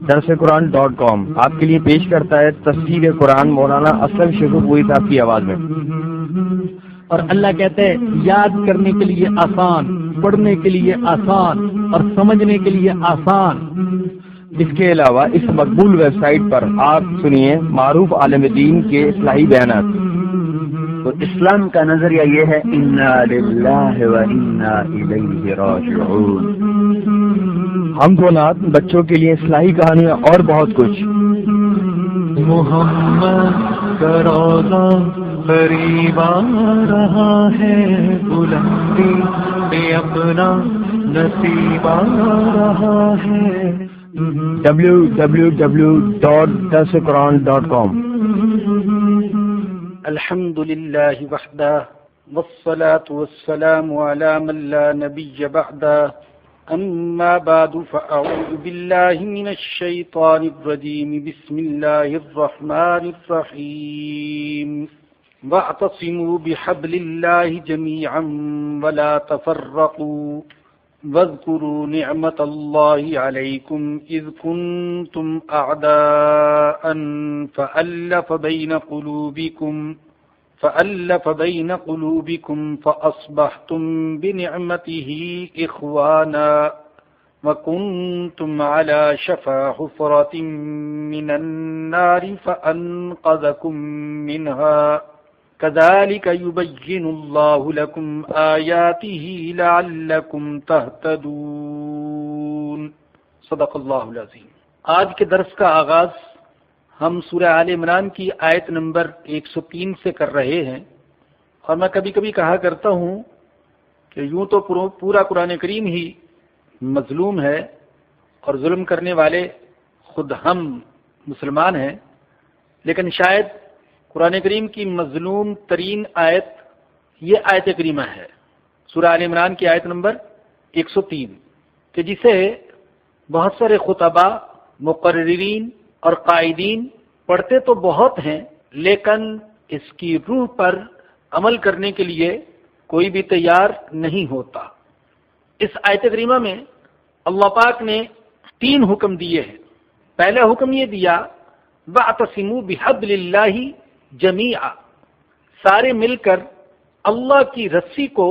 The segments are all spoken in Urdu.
درسقرآن.com آپ کے لیے پیش کرتا ہے تفسیر قرآن مولانا اسلم شیخوپوری صاحب کی آواز میں۔ اور اللہ کہتے ہیں یاد کرنے کے لیے آسان، پڑھنے کے لیے آسان اور سمجھنے کے لیے آسان۔ اس کے علاوہ اس مقبول ویب سائٹ پر آپ سنیے معروف عالم دین کے اصلاحی بیانات۔ تو اسلام کا نظریہ یہ ہے انا للہ و انا الیہ راجعون۔ ہم و نعت، بچوں کے لیے اصلاحی کہانیاں اور بہت کچھ۔ محمد کا روضہ قریب آ رہا ہے، بلندی پہ اپنا نصیب آ رہا ہے۔ www.darsuquran.com۔ الحمد للہ وحدہ والصلاة والسلام على من لا نبی بعدہ، اما بعد فاعوذ باللہ من الشیطان الرجیم، بسم اللہ الرحمن الرحیم، واعتصموا بحبل اللہ جميعا ولا تفرقوا، واذكروا نعمة الله عليكم إذ كنتم أعداء فألف بين قلوبكم فأصبحتم بنعمته إخوانا وكنتم على شفا حفرة من النار فأنقذكم منها كذلك يبين الله لكم آياته لعلكم تهتدون۔ صدق اللہ العظیم۔ آج کے درس کا آغاز ہم سورہ آل عمران کی آیت نمبر 103 سے کر رہے ہیں، اور میں کبھی کبھی کہا کرتا ہوں کہ یوں تو پورا قرآن کریم ہی مظلوم ہے اور ظلم کرنے والے خود ہم مسلمان ہیں، لیکن شاید قرآن کریم کی مظلوم ترین آیت یہ آیت کریمہ ہے، سورہ آل عمران کی آیت نمبر 103، کہ جسے بہت سارے خطباء، مقررین اور قائدین پڑھتے تو بہت ہیں، لیکن اس کی روح پر عمل کرنے کے لیے کوئی بھی تیار نہیں ہوتا۔ اس آیت کریمہ میں اللہ پاک نے 3 حکم دیے ہیں۔ پہلا حکم یہ دیا وَاعْتَصِمُوا بِحَبْلِ اللَّهِ جَمِيعًا، سارے مل کر اللہ کی رسی کو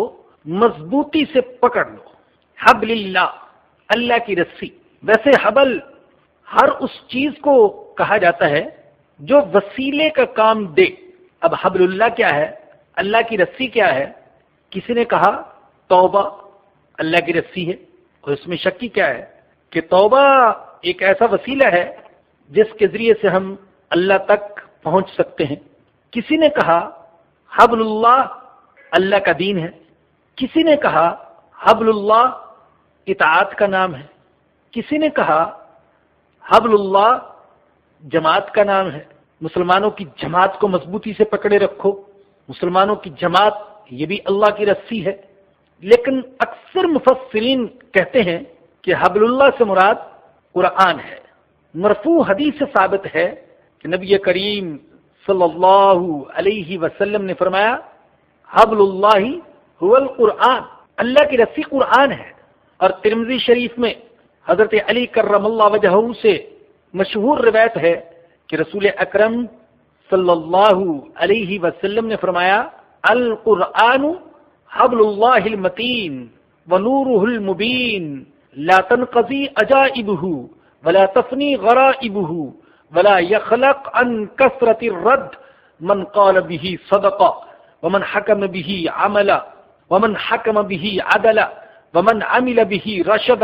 مضبوطی سے پکڑ لو۔ حبل اللہ، اللہ کی رسی۔ ویسے حبل ہر اس چیز کو کہا جاتا ہے جو وسیلے کا کام دے۔ اب حبل اللہ کیا ہے، اللہ کی رسی کیا ہے؟ کسی نے کہا توبہ اللہ کی رسی ہے، اور اس میں شک کیا ہے کہ توبہ ایک ایسا وسیلہ ہے جس کے ذریعے سے ہم اللہ تک پہنچ سکتے ہیں۔ کسی نے کہا حبل اللہ اللہ کا دین ہے، کسی نے کہا حبل اللہ اطاعت کا نام ہے، کسی نے کہا حبل اللہ جماعت کا نام ہے، مسلمانوں کی جماعت کو مضبوطی سے پکڑے رکھو، مسلمانوں کی جماعت یہ بھی اللہ کی رسی ہے۔ لیکن اکثر مفسرین کہتے ہیں کہ حبل اللہ سے مراد قرآن ہے۔ مرفوع حدیث سے ثابت ہے کہ نبی کریم صلی اللہ علیہ وسلم نے فرمایا حبل اللہ هو القرآن، اللہ کی رسی قرآن ہے۔ اور ترمذی شریف میں حضرت علی کرم اللہ وجہہ سے مشہور روایت ہے کہ رسول اکرم صلی اللہ علیہ وسلم نے فرمایا القرآن حبل اللہ المتین ونورہ المبین لا تنقضی عجائبہ ولا تفنی غرائبہ ولا يخلق عن كثرة الرد من قال به صدق ومن حكم به عمل ومن حكم به عدل ومن عمل به رشد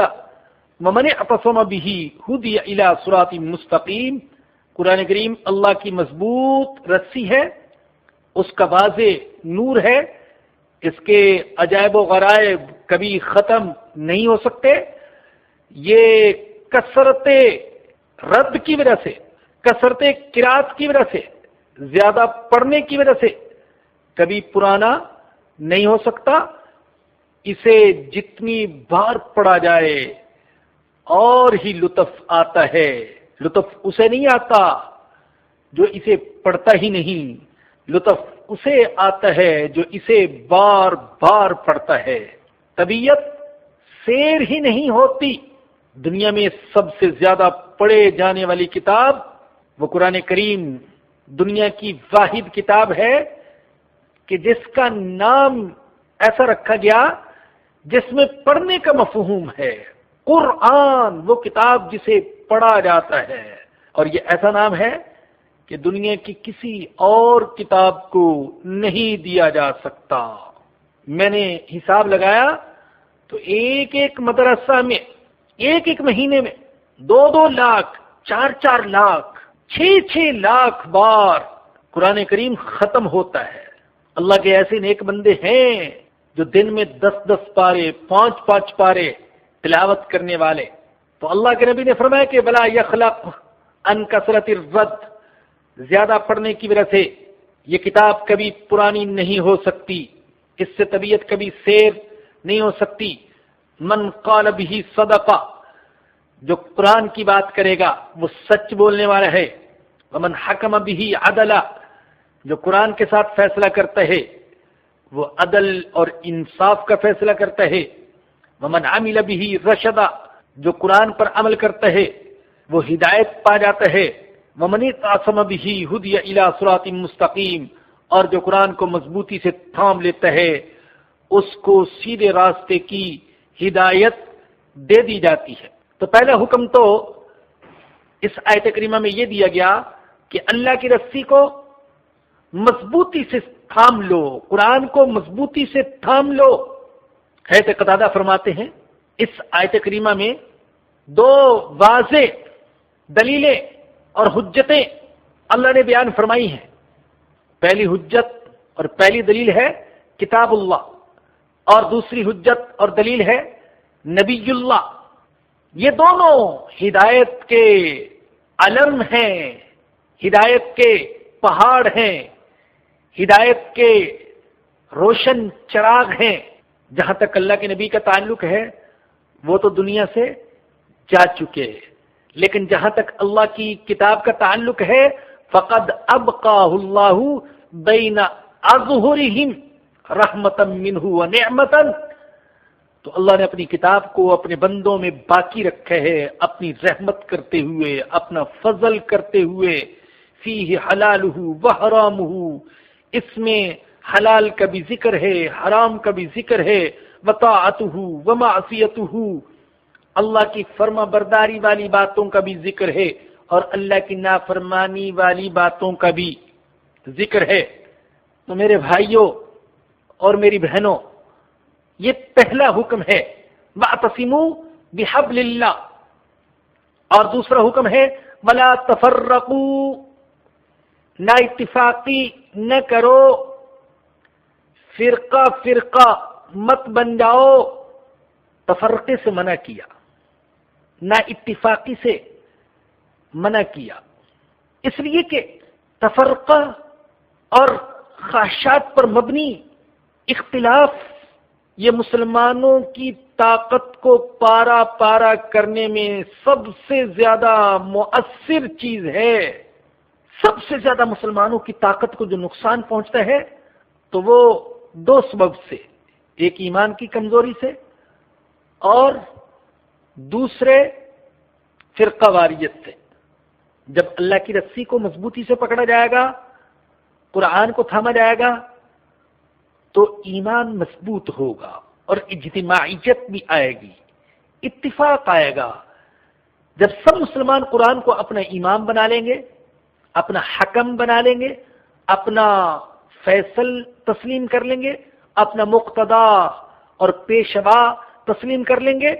ومن اعتصم به هدي الى صراط مستقیم۔ قرآن کریم اللہ کی مضبوط رسی ہے، اس کا واضح نور ہے، اس کے عجائب و غرائب کبھی ختم نہیں ہو سکتے۔ یہ کثرت رد کی وجہ سے، کثرت قرات کی وجہ سے، زیادہ پڑھنے کی وجہ سے کبھی پرانا نہیں ہو سکتا۔ اسے جتنی بار پڑھا جائے اور ہی لطف آتا ہے۔ لطف اسے نہیں آتا جو اسے پڑھتا ہی نہیں، لطف اسے آتا ہے جو اسے بار بار پڑھتا ہے۔ طبیعت سیر ہی نہیں ہوتی۔ دنیا میں سب سے زیادہ پڑھے جانے والی کتاب وہ قرآن کریم دنیا کی واحد کتاب ہے کہ جس کا نام ایسا رکھا گیا جس میں پڑھنے کا مفہوم ہے۔ قرآن وہ کتاب جسے پڑھا جاتا ہے، اور یہ ایسا نام ہے کہ دنیا کی کسی اور کتاب کو نہیں دیا جا سکتا۔ میں نے حساب لگایا تو ایک ایک مدرسہ میں ایک مہینے میں 2 لاکھ 4 لاکھ 6 لاکھ بار قرآن کریم ختم ہوتا ہے۔ اللہ کے ایسے نیک بندے ہیں جو دن میں 10 پارے 5 پارے تلاوت کرنے والے۔ تو اللہ کے نبی نے فرمایا کہ بلا یخلق ان کثرت الرد، زیادہ پڑھنے کی وجہ سے یہ کتاب کبھی پرانی نہیں ہو سکتی، اس سے طبیعت کبھی سیر نہیں ہو سکتی۔ من قال به صدقہ، جو قرآن کی بات کرے گا وہ سچ بولنے والا ہے۔ ومن حکم به عدلا، جو قرآن کے ساتھ فیصلہ کرتا ہے وہ عدل اور انصاف کا فیصلہ کرتا ہے۔ ومن عمل به رشدا، جو قرآن پر عمل کرتا ہے وہ ہدایت پا جاتا ہے۔ ومن اعتصم به ہدی الی صراط مستقیم، اور جو قرآن کو مضبوطی سے تھام لیتا ہے اس کو سیدھے راستے کی ہدایت دے دی جاتی ہے۔ تو پہلا حکم تو اس آیت کریمہ میں یہ دیا گیا کہ اللہ کی رسی کو مضبوطی سے تھام لو، قرآن کو مضبوطی سے تھام لو۔ حضرت قتادہ فرماتے ہیں اس آیت کریمہ میں 2 واضح دلیلیں اور حجتیں اللہ نے بیان فرمائی ہیں۔ پہلی حجت اور پہلی دلیل ہے کتاب اللہ، اور دوسری حجت اور دلیل ہے نبی اللہ۔ یہ دونوں ہدایت کے علم ہیں، ہدایت کے پہاڑ ہیں، ہدایت کے روشن چراغ ہیں۔ جہاں تک اللہ کے نبی کا تعلق ہے وہ تو دنیا سے جا چکے، لیکن جہاں تک اللہ کی کتاب کا تعلق ہے فقد ابقاہ اللہ بین اظہرہم رحمتا منہ ونعمتا، تو اللہ نے اپنی کتاب کو اپنے بندوں میں باقی رکھا ہے، اپنی رحمت کرتے ہوئے، اپنا فضل کرتے ہوئے۔ فیہ حلالہ وحرامہ، اس میں حلال کا بھی ذکر ہے، حرام کا بھی ذکر ہے۔ وطاعتہ ومعصیتہ، اللہ کی فرما برداری والی باتوں کا بھی ذکر ہے اور اللہ کی نافرمانی والی باتوں کا بھی ذکر ہے۔ تو میرے بھائیوں اور میری بہنوں، یہ پہلا حکم ہے وَاعْتَصِمُوا بِحَبْلِ اللَّهِ، اور دوسرا حکم ہے وَلَا تَفَرَّقُوا، نہ اتفاقی نہ کرو، فرقہ فرقہ مت بن جاؤ۔ تفرقے سے منع کیا، نہ اتفاقی سے منع کیا، اس لیے کہ تفرقہ اور خواہشات پر مبنی اختلاف یہ مسلمانوں کی طاقت کو پارا پارا کرنے میں سب سے زیادہ مؤثر چیز ہے۔ سب سے زیادہ مسلمانوں کی طاقت کو جو نقصان پہنچتا ہے تو وہ 2 سبب سے، ایک ایمان کی کمزوری سے اور دوسرے فرقہ واریت سے۔ جب اللہ کی رسی کو مضبوطی سے پکڑا جائے گا، قرآن کو تھاما جائے گا تو ایمان مضبوط ہوگا اور اجتماعیت بھی آئے گی، اتفاق آئے گا۔ جب سب مسلمان قرآن کو اپنا امام بنا لیں گے، اپنا حکم بنا لیں گے، اپنا فیصل تسلیم کر لیں گے، اپنا مقتدا اور پیشوا تسلیم کر لیں گے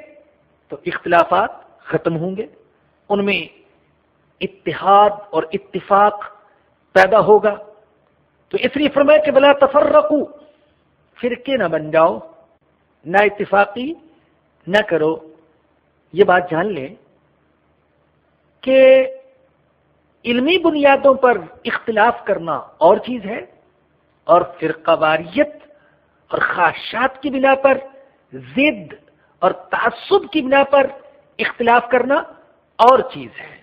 تو اختلافات ختم ہوں گے، ان میں اتحاد اور اتفاق پیدا ہوگا۔ تو اس لیے فرمایا کہ بلا تفرقو، فرقے نہ بن جاؤ، نہ اتفاقی نہ کرو۔ یہ بات جان لیں کہ علمی بنیادوں پر اختلاف کرنا اور چیز ہے، اور فرقہ واریت اور خواہشات کی بنا پر، ضد اور تعصب کی بنا پر اختلاف کرنا اور چیز ہے۔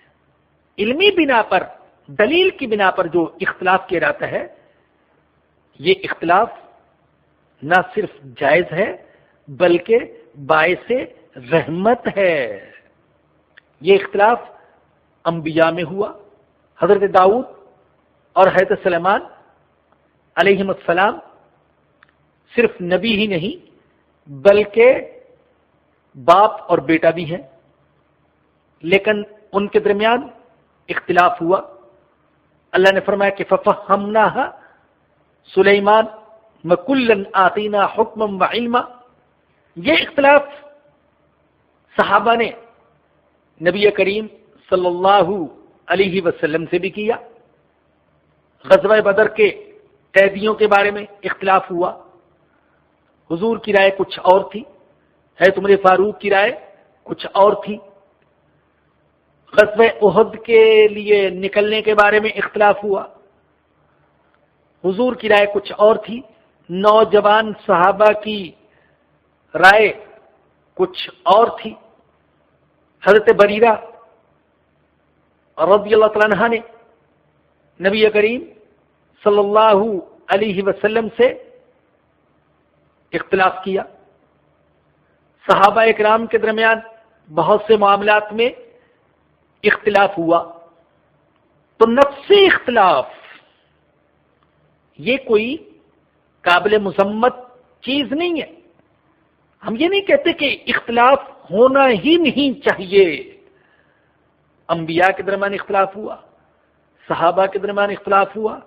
علمی بنا پر، دلیل کی بنا پر جو اختلاف کیا جاتا ہے، یہ اختلاف نہ صرف جائز ہے بلکہ باعث رحمت ہے۔ یہ اختلاف انبیاء میں ہوا، حضرت داؤد اور حضرت سلیمان علیہم السلام صرف نبی ہی نہیں بلکہ باپ اور بیٹا بھی ہیں، لیکن ان کے درمیان اختلاف ہوا۔ اللہ نے فرمایا کہ فَفَهَّمْنَاهَا سلیمان وَكُلًّا آتَيْنَا حُکْمًا وَعِلْمًا۔ یہ اختلاف صحابہ نے نبی کریم صلی اللہ علیہ وسلم سے بھی کیا۔ غزوہ بدر کے قیدیوں کے بارے میں اختلاف ہوا، حضور کی رائے کچھ اور تھی، حضرت عمر فاروق کی رائے کچھ اور تھی۔ غزوہ احد کے لیے نکلنے کے بارے میں اختلاف ہوا، حضور کی رائے کچھ اور تھی، نوجوان صحابہ کی رائے کچھ اور تھی۔ حضرت بریرہ رضی اللہ تعالیٰ عنہ نے نبی کریم صلی اللہ علیہ وسلم سے اختلاف کیا۔ صحابہ اکرام کے درمیان بہت سے معاملات میں اختلاف ہوا۔ تو نفسی اختلاف یہ کوئی قابل مذمت چیز نہیں ہے۔ ہم یہ نہیں کہتے کہ اختلاف ہونا ہی نہیں چاہیے۔ انبیاء کے درمیان اختلاف ہوا، صحابہ کے درمیان اختلاف ہوا،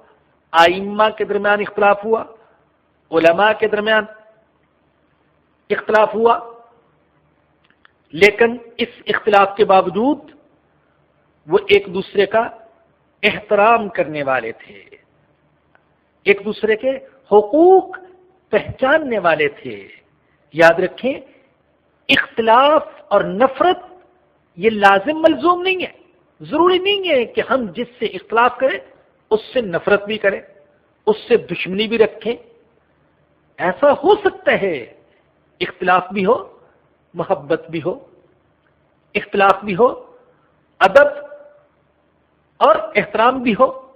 ائمہ کے درمیان اختلاف ہوا، علماء کے درمیان اختلاف ہوا، لیکن اس اختلاف کے باوجود وہ ایک دوسرے کا احترام کرنے والے تھے، ایک دوسرے کے حقوق پہچاننے والے تھے۔ یاد رکھیں، اختلاف اور نفرت یہ لازم ملزوم نہیں ہے، ضروری نہیں ہے کہ ہم جس سے اختلاف کریں اس سے نفرت بھی کریں، اس سے دشمنی بھی رکھیں۔ ایسا ہو سکتا ہے اختلاف بھی ہو، محبت بھی ہو، اختلاف بھی ہو، ادب اور احترام بھی ہو۔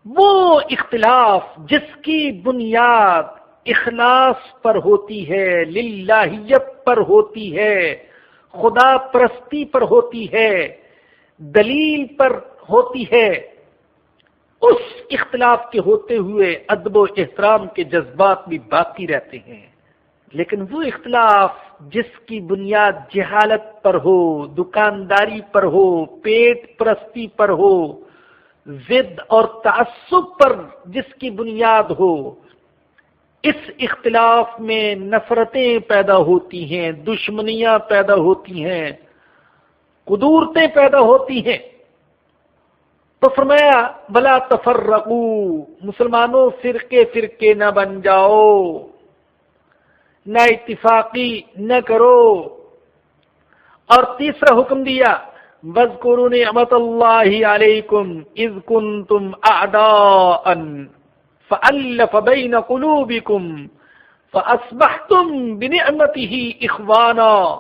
وہ اختلاف جس کی بنیاد اخلاص پر ہوتی ہے، للہیت پر ہوتی ہے، خدا پرستی پر ہوتی ہے، دلیل پر ہوتی ہے، اس اختلاف کے ہوتے ہوئے ادب و احترام کے جذبات بھی باقی رہتے ہیں۔ لیکن وہ اختلاف جس کی بنیاد جہالت پر ہو، دکانداری پر ہو، پیٹ پرستی پر ہو، ضد اور تعصب پر جس کی بنیاد ہو، اس اختلاف میں نفرتیں پیدا ہوتی ہیں، دشمنیاں پیدا ہوتی ہیں، قدورتیں پیدا ہوتی ہیں۔ تو فرمایا بلا تفرقو، مسلمانوں فرقے فرقے نہ بن جاؤ، نہ اتفاقی نہ کرو۔ اور تیسرا حکم دیا وَاذْكُرُوا نِعْمَتَ اللَّهِ عَلَيْكُمْ إِذْ كُنْتُمْ أَعْدَاءً فَأَلَّفَ بَيْنَ قُلُوبِكُمْ فَأَصْبَحْتُمْ بِنِعْمَتِهِ إِخْوَانًا۔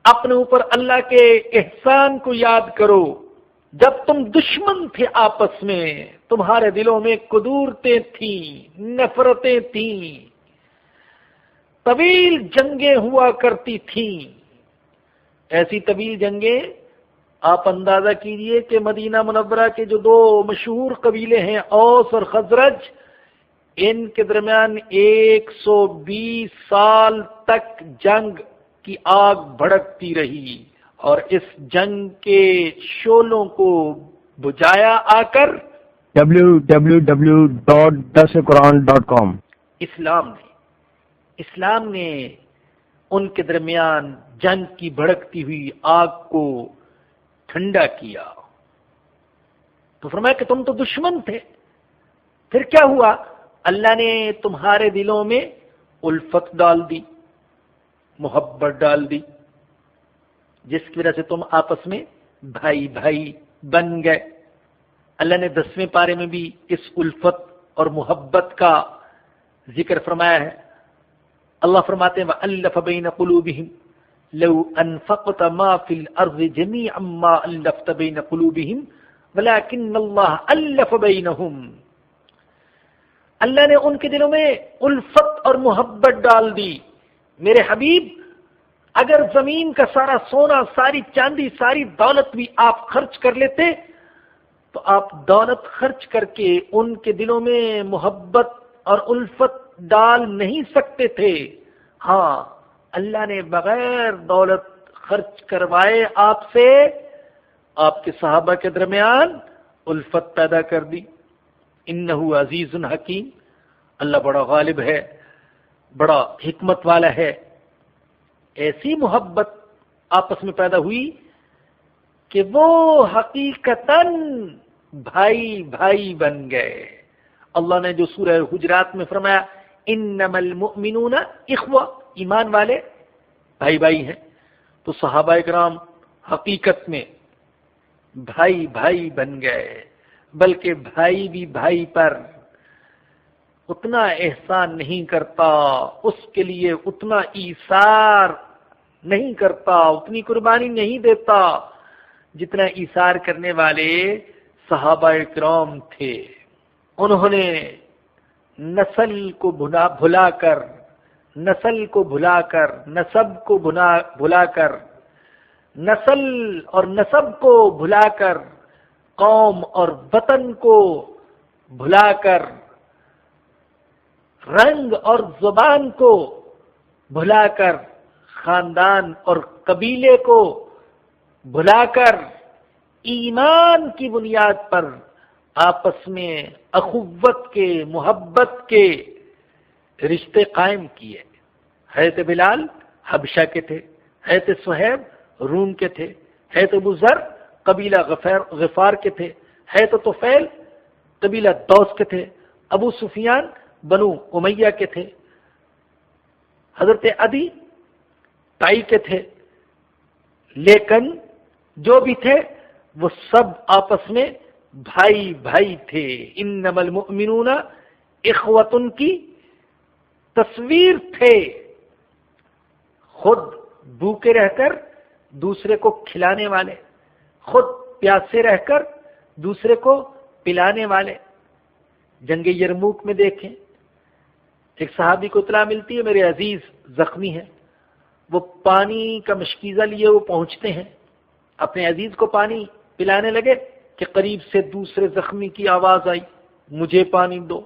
اپنے اوپر اللہ کے احسان کو یاد کرو، جب تم دشمن تھے آپس میں، تمہارے دلوں میں قدورتیں تھیں، نفرتیں تھیں، طویل جنگیں ہوا کرتی تھیں۔ ایسی طویل جنگیں آپ اندازہ کیجئے کہ مدینہ منورہ کے جو دو مشہور قبیلے ہیں اوس اور خزرج، ان کے درمیان 120 سال تک جنگ کی آگ بھڑکتی رہی، اور اس جنگ کے شعلوں کو بجھایا آ کر www.darsequran.com اسلام نے ان کے درمیان جنگ کی بھڑکتی ہوئی آگ کو ٹھنڈا کیا۔ تو فرمایا کہ تم تو دشمن تھے، پھر کیا ہوا؟ اللہ نے تمہارے دلوں میں الفت ڈال دی، محبت ڈال دی، جس کی وجہ سے تم آپس میں بھائی بھائی بن گئے۔ اللہ نے 10ویں پارے میں بھی اس الفت اور محبت کا ذکر فرمایا ہے۔ اللہ فرماتے ہیں وَأَلَّفَ بَيْنَ قُلُوبِهِمْ لَوْ أَنفَقْتَ مَا فِي الْأَرْضِ جَمِيعًا مَا أَلَّفْتَ بَيْنَ قُلُوبِهِمْ وَلَكِنَّ اللَّهَ أَلَّفَ بَيْنَهُمْ۔ اللہ نے ان کے دلوں میں الفت اور محبت ڈال دی۔ میرے حبیب اگر زمین کا سارا سونا، ساری چاندی، ساری دولت بھی آپ خرچ کر لیتے تو آپ دولت خرچ کر کے ان کے دلوں میں محبت اور الفت ڈال نہیں سکتے تھے۔ ہاں، اللہ نے بغیر دولت خرچ کروائے آپ سے آپ کے صحابہ کے درمیان الفت پیدا کر دی۔ انہ عزیز حکیم، اللہ بڑا غالب ہے، بڑا حکمت والا ہے۔ ایسی محبت آپس میں پیدا ہوئی کہ وہ حقیقتاً بھائی بھائی بن گئے۔ اللہ نے جو سورہ حجرات میں فرمایا انما المؤمنون اخوہ، ایمان والے بھائی بھائی ہیں، تو صحابہ کرام حقیقت میں بھائی بھائی بن گئے، بلکہ بھائی بھی بھائی پر اتنا احسان نہیں کرتا، اس کے لیے اتنا ایثار نہیں کرتا، اتنی قربانی نہیں دیتا جتنا ایثار کرنے والے صحابہ کرام تھے۔ انہوں نے نسل کو بھلا کر، نسل کو بھلا کر، نسب کو بھلا کر، نسل اور نسب کو بھلا کر، قوم اور وطن کو بھلا کر، رنگ اور زبان کو بھلا کر، خاندان اور قبیلے کو بھلا کر، ایمان کی بنیاد پر آپس میں اخوت کے، محبت کے رشتے قائم کیے۔ حضرت بلال حبشہ کے تھے، حضرت صہیب روم کے تھے، حضرت ابو ذر قبیلہ غفار کے تھے، حضرت طفیل قبیلہ دوس کے تھے، ابو سفیان بنو امیہ کے تھے، حضرت عدی تائی کے تھے، لیکن جو بھی تھے وہ سب آپس میں بھائی بھائی تھے۔ انما المؤمنون اخوۃ کی تصویر تھے، خود بھوکے رہ کر دوسرے کو کھلانے والے، خود پیاسے رہ کر دوسرے کو پلانے والے۔ جنگ یرموک میں دیکھیں، ایک صحابی کو اطلاع ملتی ہے میرے عزیز زخمی ہے، وہ پانی کا مشکیزہ لیے وہ پہنچتے ہیں، اپنے عزیز کو پانی پلانے لگے کہ قریب سے دوسرے زخمی کی آواز آئی مجھے پانی دو۔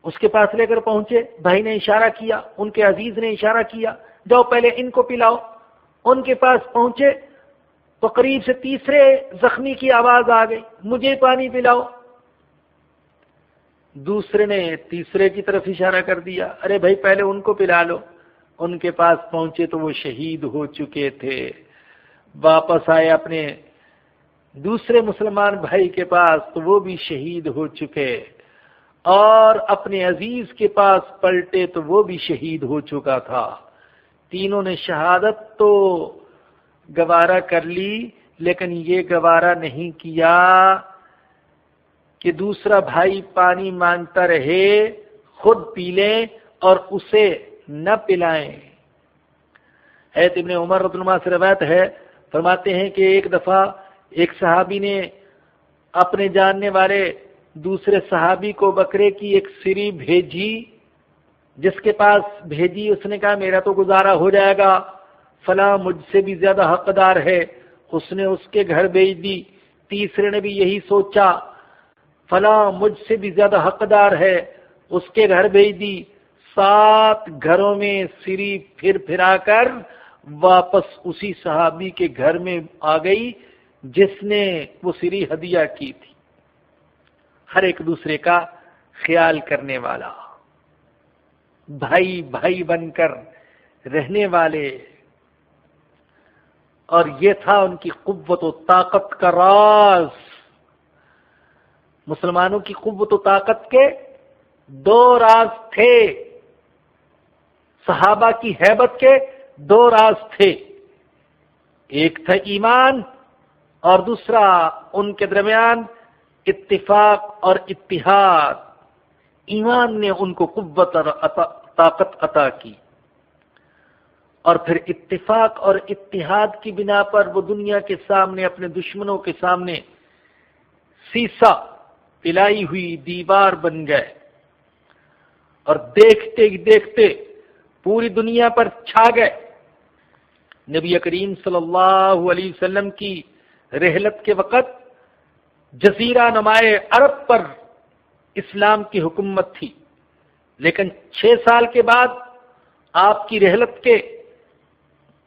اس کے پاس لے کر پہنچے، بھائی نے اشارہ کیا، ان کے عزیز نے اشارہ کیا جاؤ پہلے ان کو پلاؤ۔ ان کے پاس پہنچے تو قریب سے تیسرے زخمی کی آواز آ گئی مجھے پانی پلاؤ۔ دوسرے نے تیسرے کی طرف اشارہ کر دیا، ارے بھائی پہلے ان کو پلا لو۔ ان کے پاس پہنچے تو وہ شہید ہو چکے تھے۔ واپس آئے اپنے دوسرے مسلمان بھائی کے پاس تو وہ بھی شہید ہو چکے، اور اپنے عزیز کے پاس پلٹے تو وہ بھی شہید ہو چکا تھا۔ تینوں نے شہادت تو گوارا کر لی، لیکن یہ گوارا نہیں کیا کہ دوسرا بھائی پانی مانگتا رہے، خود پی لیں اور اسے نہ پلائیں۔ حضرت ابن عمر رضی اللہ عنہ سے روایت ہے، فرماتے ہیں کہ ایک دفعہ ایک صحابی نے اپنے جاننے والے دوسرے صحابی کو بکرے کی ایک سری بھیجی، جس کے پاس بھیجی اس نے کہا میرا تو گزارا ہو جائے گا، فلاں مجھ سے بھی زیادہ حقدار ہے، اس نے اس کے گھر بھیج دی۔ تیسرے نے بھی یہی سوچا، فلاں مجھ سے بھی زیادہ حقدار ہے، اس کے گھر بھیج دی۔ 7 گھروں میں سری پھر پھرا کر واپس اسی صحابی کے گھر میں آ گئی جس نے وہ سری ہدیہ کی تھی۔ ہر ایک دوسرے کا خیال کرنے والا، بھائی بھائی بن کر رہنے والے، اور یہ تھا ان کی قوت و طاقت کا راز۔ مسلمانوں کی قوت و طاقت کے 2 راز تھے، صحابہ کی ہیبت کے 2 راز تھے، ایک تھا ایمان اور دوسرا ان کے درمیان اتفاق اور اتحاد۔ ایمان نے ان کو قوت اور طاقت عطا کی، اور پھر اتفاق اور اتحاد کی بنا پر وہ دنیا کے سامنے اپنے دشمنوں کے سامنے سیسا پلائی ہوئی دیوار بن گئے، اور دیکھتے ہی دیکھتے پوری دنیا پر چھا گئے۔ نبی کریم صلی اللہ علیہ وسلم کی رحلت کے وقت جزیرہ نمائے عرب پر اسلام کی حکومت تھی، لیکن 6 سال کے بعد آپ کی رحلت کے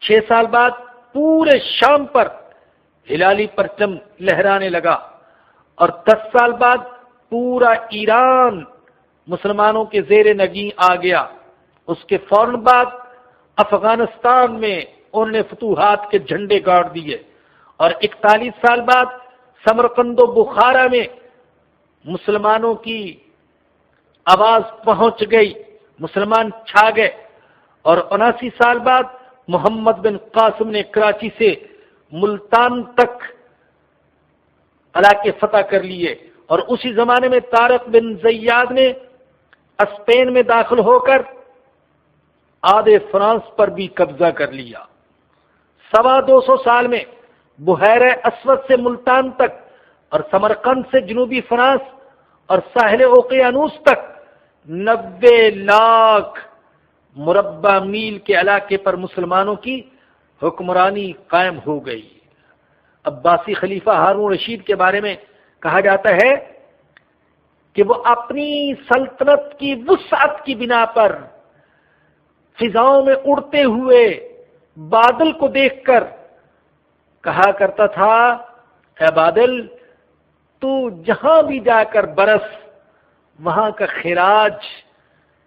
6 سال بعد پورے شام پر ہلالی پرچم لہرانے لگا، اور 10 سال بعد پورا ایران مسلمانوں کے زیر نگین آ گیا۔ اس کے فوراً بعد افغانستان میں انہوں نے فتوحات کے جھنڈے گاڑ دیے، اور 41 سال بعد سمرقند و بخارا میں مسلمانوں کی آواز پہنچ گئی، مسلمان چھا گئے، اور 79 سال بعد محمد بن قاسم نے کراچی سے ملتان تک علاقے فتح کر لیے، اور اسی زمانے میں طارق بن زیاد نے اسپین میں داخل ہو کر آدھے فرانس پر بھی قبضہ کر لیا۔ 250 سال میں بحیرہ اسود سے ملتان تک اور سمرقند سے جنوبی فرانس اور ساحل اوقیانوس تک 90 لاکھ مربع میل کے علاقے پر مسلمانوں کی حکمرانی قائم ہو گئی۔ عباسی خلیفہ ہارون رشید کے بارے میں کہا جاتا ہے کہ وہ اپنی سلطنت کی وسعت کی بنا پر فضاؤں میں اڑتے ہوئے بادل کو دیکھ کر کہا کرتا تھا، اے بادل تو جہاں بھی جا کر برس، وہاں کا خراج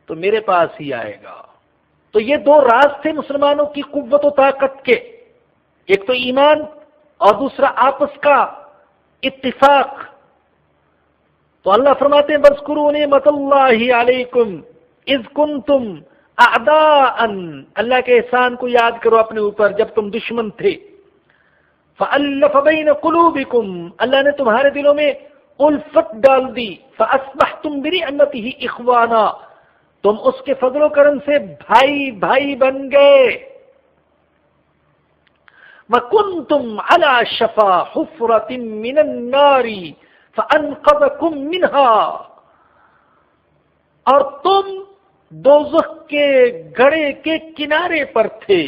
تو میرے پاس ہی آئے گا۔ تو یہ 2 راز تھے مسلمانوں کی قوت و طاقت کے، ایک تو ایمان اور دوسرا آپس کا اتفاق۔ تو اللہ فرماتے ہیں بذکروا نعمت اللہ علیکم اذ کنتم اعداء، اللہ کے احسان کو یاد کرو اپنے اوپر جب تم دشمن تھے۔ فألف بین قلوبکم، اللہ نے تمہارے دلوں میں الفت ڈال دی۔ فاصبحتم بنعمتہ اخوانا، تم اس کے فضل و کرم سے بھائی بھائی بن گئے۔ وَكُنْتُمْ عَلَى شَفَا حُفْرَةٍ مِّنَ النَّارِ فَأَنْقَذَكُم مِّنْهَا، اور تم دوزخ کے گڑھے کے کنارے پر تھے،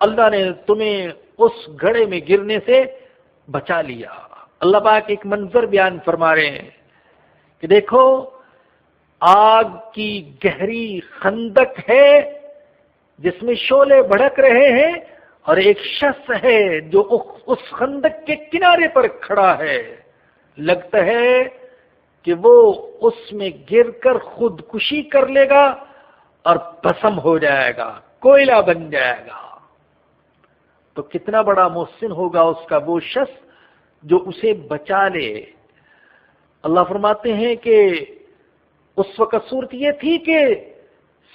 اللہ نے تمہیں اس گڑھے میں گرنے سے بچا لیا۔ اللہ پاک ایک منظر بیان فرما رہے ہیں کہ دیکھو آگ کی گہری خندق ہے جس میں شعلے بھڑک رہے ہیں، اور ایک شخص ہے جو اس خندق کے کنارے پر کھڑا ہے، لگتا ہے کہ وہ اس میں گر کر خودکشی کر لے گا اور بھسم ہو جائے گا، کوئلہ بن جائے گا۔ تو کتنا بڑا محسن ہوگا اس کا وہ شخص جو اسے بچا لے۔ اللہ فرماتے ہیں کہ اس وقت صورت یہ تھی کہ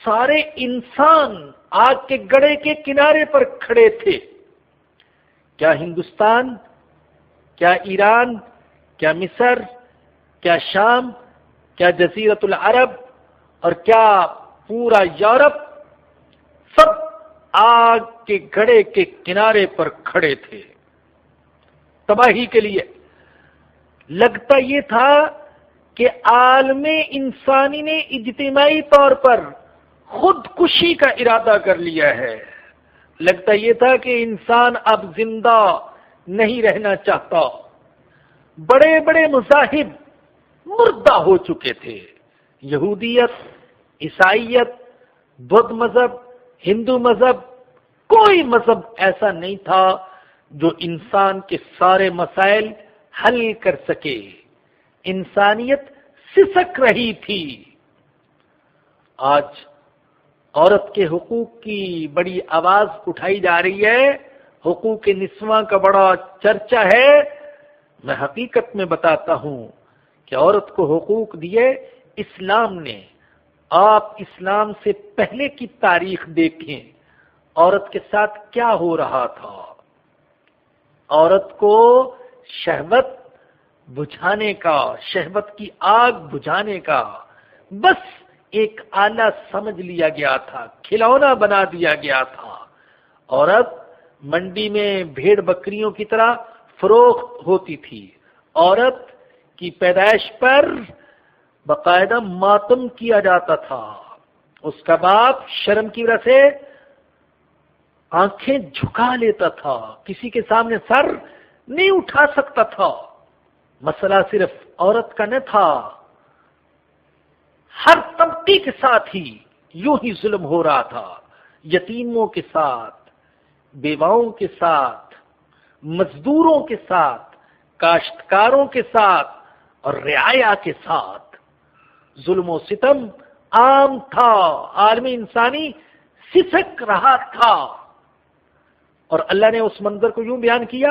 سارے انسان آگ کے گڑھے کے کنارے پر کھڑے تھے۔ کیا ہندوستان، کیا ایران، کیا مصر، کیا شام، کیا جزیرۃ العرب اور کیا پورا یورپ، سب آگ کے گڑھے کے کنارے پر کھڑے تھے تباہی کے لیے۔ لگتا یہ تھا کہ عالم انسانی نے اجتماعی طور پر خودکشی کا ارادہ کر لیا ہے۔ لگتا یہ تھا کہ انسان اب زندہ نہیں رہنا چاہتا۔ بڑے بڑے مذاہب مردہ ہو چکے تھے، یہودیت، عیسائیت، بدھ مذہب، ہندو مذہب، کوئی مذہب ایسا نہیں تھا جو انسان کے سارے مسائل حل کر سکے۔ انسانیت سسک رہی تھی۔ آج عورت کے حقوق کی بڑی آواز اٹھائی جا رہی ہے، حقوق نسواں کا بڑا چرچا ہے۔ میں حقیقت میں بتاتا ہوں کہ عورت کو حقوق دیے اسلام نے۔ آپ اسلام سے پہلے کی تاریخ دیکھیں، عورت کے ساتھ کیا ہو رہا تھا۔ عورت کو شہوت بجھانے کا، شہوت کی آگ بجھانے کا بس ایک آلہ سمجھ لیا گیا تھا، کھلونا بنا دیا گیا تھا۔ عورت منڈی میں بھیڑ بکریوں کی طرح فروخت ہوتی تھی۔ عورت کی پیدائش پر باقاعدہ ماتم کیا جاتا تھا۔ اس کا باپ شرم کی وجہ سے آنکھیں جھکا لیتا تھا، کسی کے سامنے سر نہیں اٹھا سکتا تھا۔ مسئلہ صرف عورت کا نہ تھا، ہر طبقے کے ساتھ ہی یوں ہی ظلم ہو رہا تھا، یتیموں کے ساتھ، بیواؤں کے ساتھ، مزدوروں کے ساتھ، کاشتکاروں کے ساتھ اور رعایا کے ساتھ ظلم و ستم عام تھا، عالم انسانی سسک رہا تھا۔ اور اللہ نے اس منظر کو یوں بیان کیا،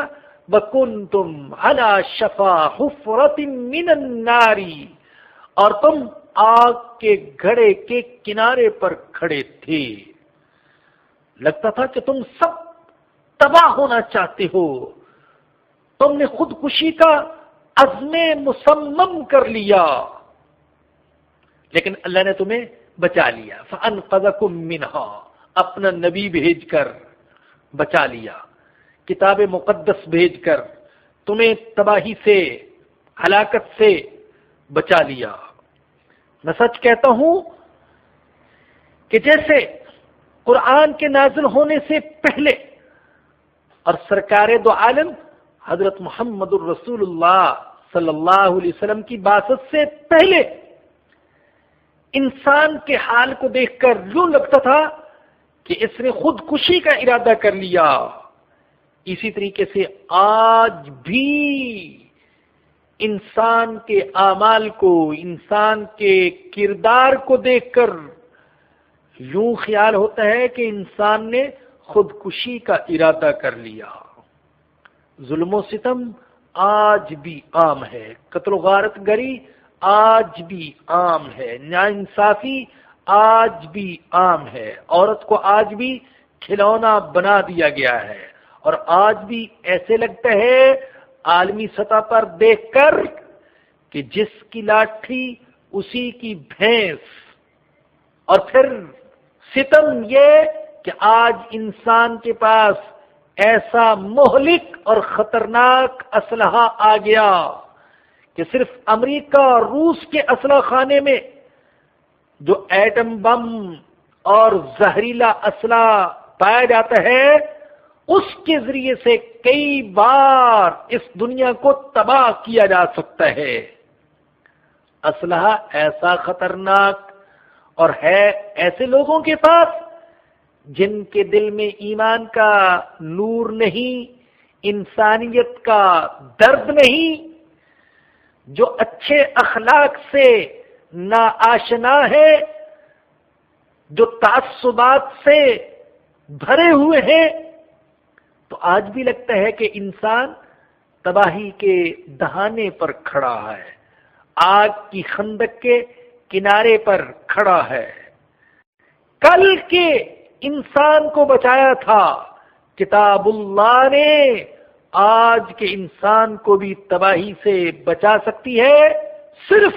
وَكُنْتُمْ عَلَى شَفَا حُفْرَةٍ مِّنَ النَّارِ، اور تم آگ کے گھڑے کے کنارے پر کھڑے تھے۔ لگتا تھا کہ تم سب تباہ ہونا چاہتے ہو، تم نے خودکشی کا عزم مصمم کر لیا، لیکن اللہ نے تمہیں بچا لیا۔ فَأَنْقَذَكُم مِّنْهَا، اپنا نبی بھیج کر بچا لیا، کتاب مقدس بھیج کر تمہیں تباہی سے، ہلاکت سے بچا لیا۔ میں سچ کہتا ہوں کہ جیسے قرآن کے نازل ہونے سے پہلے اور سرکار دو عالم حضرت محمد الرسول اللہ صلی اللہ علیہ وسلم کی بعثت سے پہلے انسان کے حال کو دیکھ کر یوں لگتا تھا کہ اس نے خودکشی کا ارادہ کر لیا، اسی طریقے سے آج بھی انسان کے اعمال کو، انسان کے کردار کو دیکھ کر یوں خیال ہوتا ہے کہ انسان نے خودکشی کا ارادہ کر لیا۔ ظلم و ستم آج بھی عام ہے، قتل و غارت گری آج بھی عام ہے، ناانصافی آج بھی عام ہے، عورت کو آج بھی کھلونا بنا دیا گیا ہے، اور آج بھی ایسے لگتا ہے عالمی سطح پر دیکھ کر کہ جس کی لاٹھی اسی کی بھینس۔ اور پھر ستم یہ کہ آج انسان کے پاس ایسا مہلک اور خطرناک اسلحہ آ گیا کہ صرف امریکہ اور روس کے اسلحہ خانے میں جو ایٹم بم اور زہریلا اسلحہ پایا جاتا ہے، اس کے ذریعے سے کئی بار اس دنیا کو تباہ کیا جا سکتا ہے۔ اسلحہ ایسا خطرناک اور ہے ایسے لوگوں کے پاس جن کے دل میں ایمان کا نور نہیں، انسانیت کا درد نہیں، جو اچھے اخلاق سے ناآشنا ہے، جو تعصبات سے بھرے ہوئے ہیں۔ تو آج بھی لگتا ہے کہ انسان تباہی کے دہانے پر کھڑا ہے، آگ کی خندق کے کنارے پر کھڑا ہے۔ کل کے انسان کو بچایا تھا کتاب اللہ نے، آج کے انسان کو بھی تباہی سے بچا سکتی ہے صرف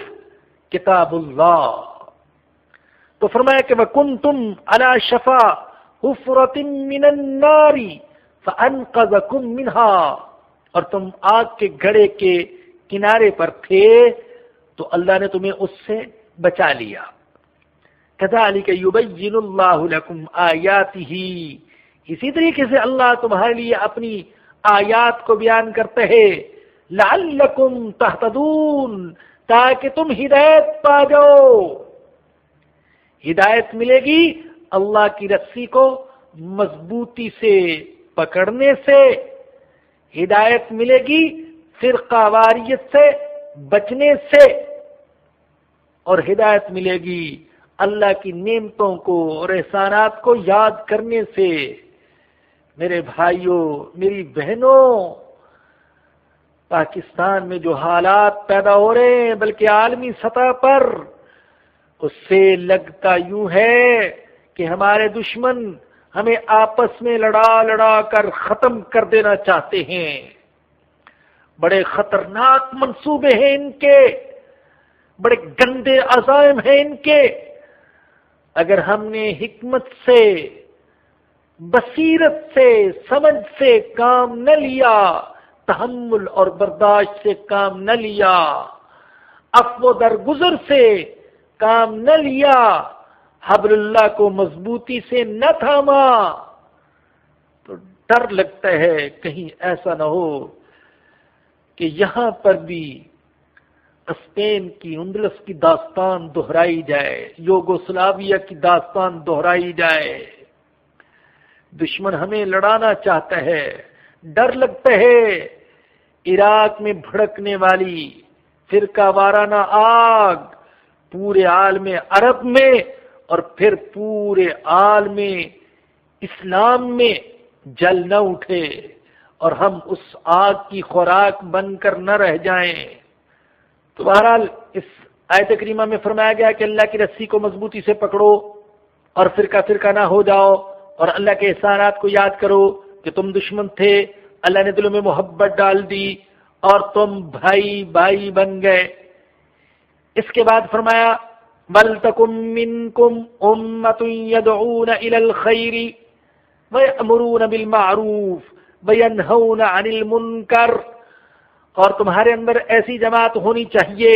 کتاب اللہ۔ تو فرمایا کہ وَكُنْتُمْ عَلَى شَفَا حُفْرَةٍ مِّنَ النَّارِ فَأَنْقَذَكُم مِّنْهَا، اور تم آگ کے گھڑے کے کنارے پر تھے تو اللہ نے تمہیں اس سے بچا لیا۔ كَذَلِكَ يُبَيِّنُ اللَّهُ لَكُمْ آيَاتِهِ، اسی طریقے سے اللہ تمہارے لیے اپنی آیات کو بیان کرتے ہیں، لَعَلَّكُمْ تَهْتَدُونَ، تاکہ تم ہدایت پا جاؤ۔ ہدایت ملے گی اللہ کی رسی کو مضبوطی سے پکڑنے سے، ہدایت ملے گی فرقہ واریت سے بچنے سے، اور ہدایت ملے گی اللہ کی نعمتوں کو اور احسانات کو یاد کرنے سے۔ میرے بھائیوں، میری بہنوں، پاکستان میں جو حالات پیدا ہو رہے ہیں بلکہ عالمی سطح پر، اس سے لگتا یوں ہے کہ ہمارے دشمن ہمیں آپس میں لڑا لڑا کر ختم کر دینا چاہتے ہیں۔ بڑے خطرناک منصوبے ہیں ان کے، بڑے گندے عزائم ہیں ان کے۔ اگر ہم نے حکمت سے، بصیرت سے، سمجھ سے کام نہ لیا، تحمل اور برداشت سے کام نہ لیا، عفو درگزر سے کام نہ لیا، حبل اللہ کو مضبوطی سے نہ تھاما، تو ڈر لگتا ہے کہیں ایسا نہ ہو کہ یہاں پر بھی اسپین کی اندلس کی داستان دہرائی جائے، یوگوسلاویا کی داستان دہرائی جائے۔ دشمن ہمیں لڑانا چاہتا ہے، ڈر لگتا ہے عراق میں بھڑکنے والی فرقہ وارانہ آگ پورے عالم عرب میں اور پھر پورے عالم اسلام میں جل نہ اٹھے اور ہم اس آگ کی خوراک بن کر نہ رہ جائیں۔ تو بہرحال اس آیت کریمہ میں فرمایا گیا کہ اللہ کی رسی کو مضبوطی سے پکڑو اور فرقہ فرقہ نہ ہو جاؤ، اور اللہ کے احسانات کو یاد کرو کہ تم دشمن تھے، اللہ نے دلوں میں محبت ڈال دی اور تم بھائی بھائی بن گئے۔ اس کے بعد فرمایا وَلْتَكُن مِّنكُمْ أُمَّةٌ يَدْعُونَ إِلَى الْخَيْرِ وَيَأْمُرُونَ بِالْمَعْرُوفِ وَيَنْهَوْنَ عَنِ الْمُنكَرِ، اور تمہارے اندر ایسی جماعت ہونی چاہیے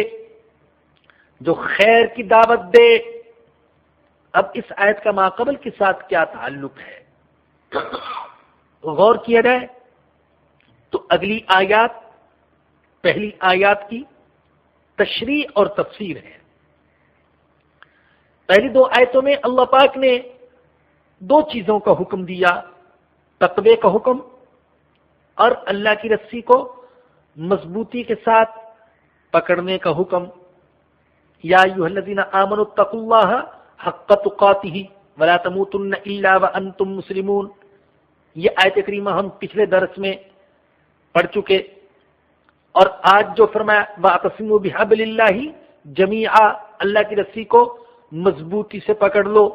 جو خیر کی دعوت دے۔ اب اس آیت کا ماقبل کے ساتھ کیا تعلق ہے غور کیا جائے تو اگلی آیات پہلی آیات کی تشریح اور تفسیر ہے۔ پہلی دو آیتوں میں اللہ پاک نے دو چیزوں کا حکم دیا، تقوی کا حکم اور اللہ کی رسی کو مضبوطی کے ساتھ پکڑنے کا حکم۔ یا ایھا الذین آمنوا اتقوا اللہ حق تقاتہ ولا تموتن الا وانتم مسلمون۔ یہ آیت کریمہ ہم پچھلے درس میں پڑھ چکے، اور آج جو فرمایا واعتصموا بحبل اللہ جمیعا، اللہ کی رسی کو مضبوطی سے پکڑ لو۔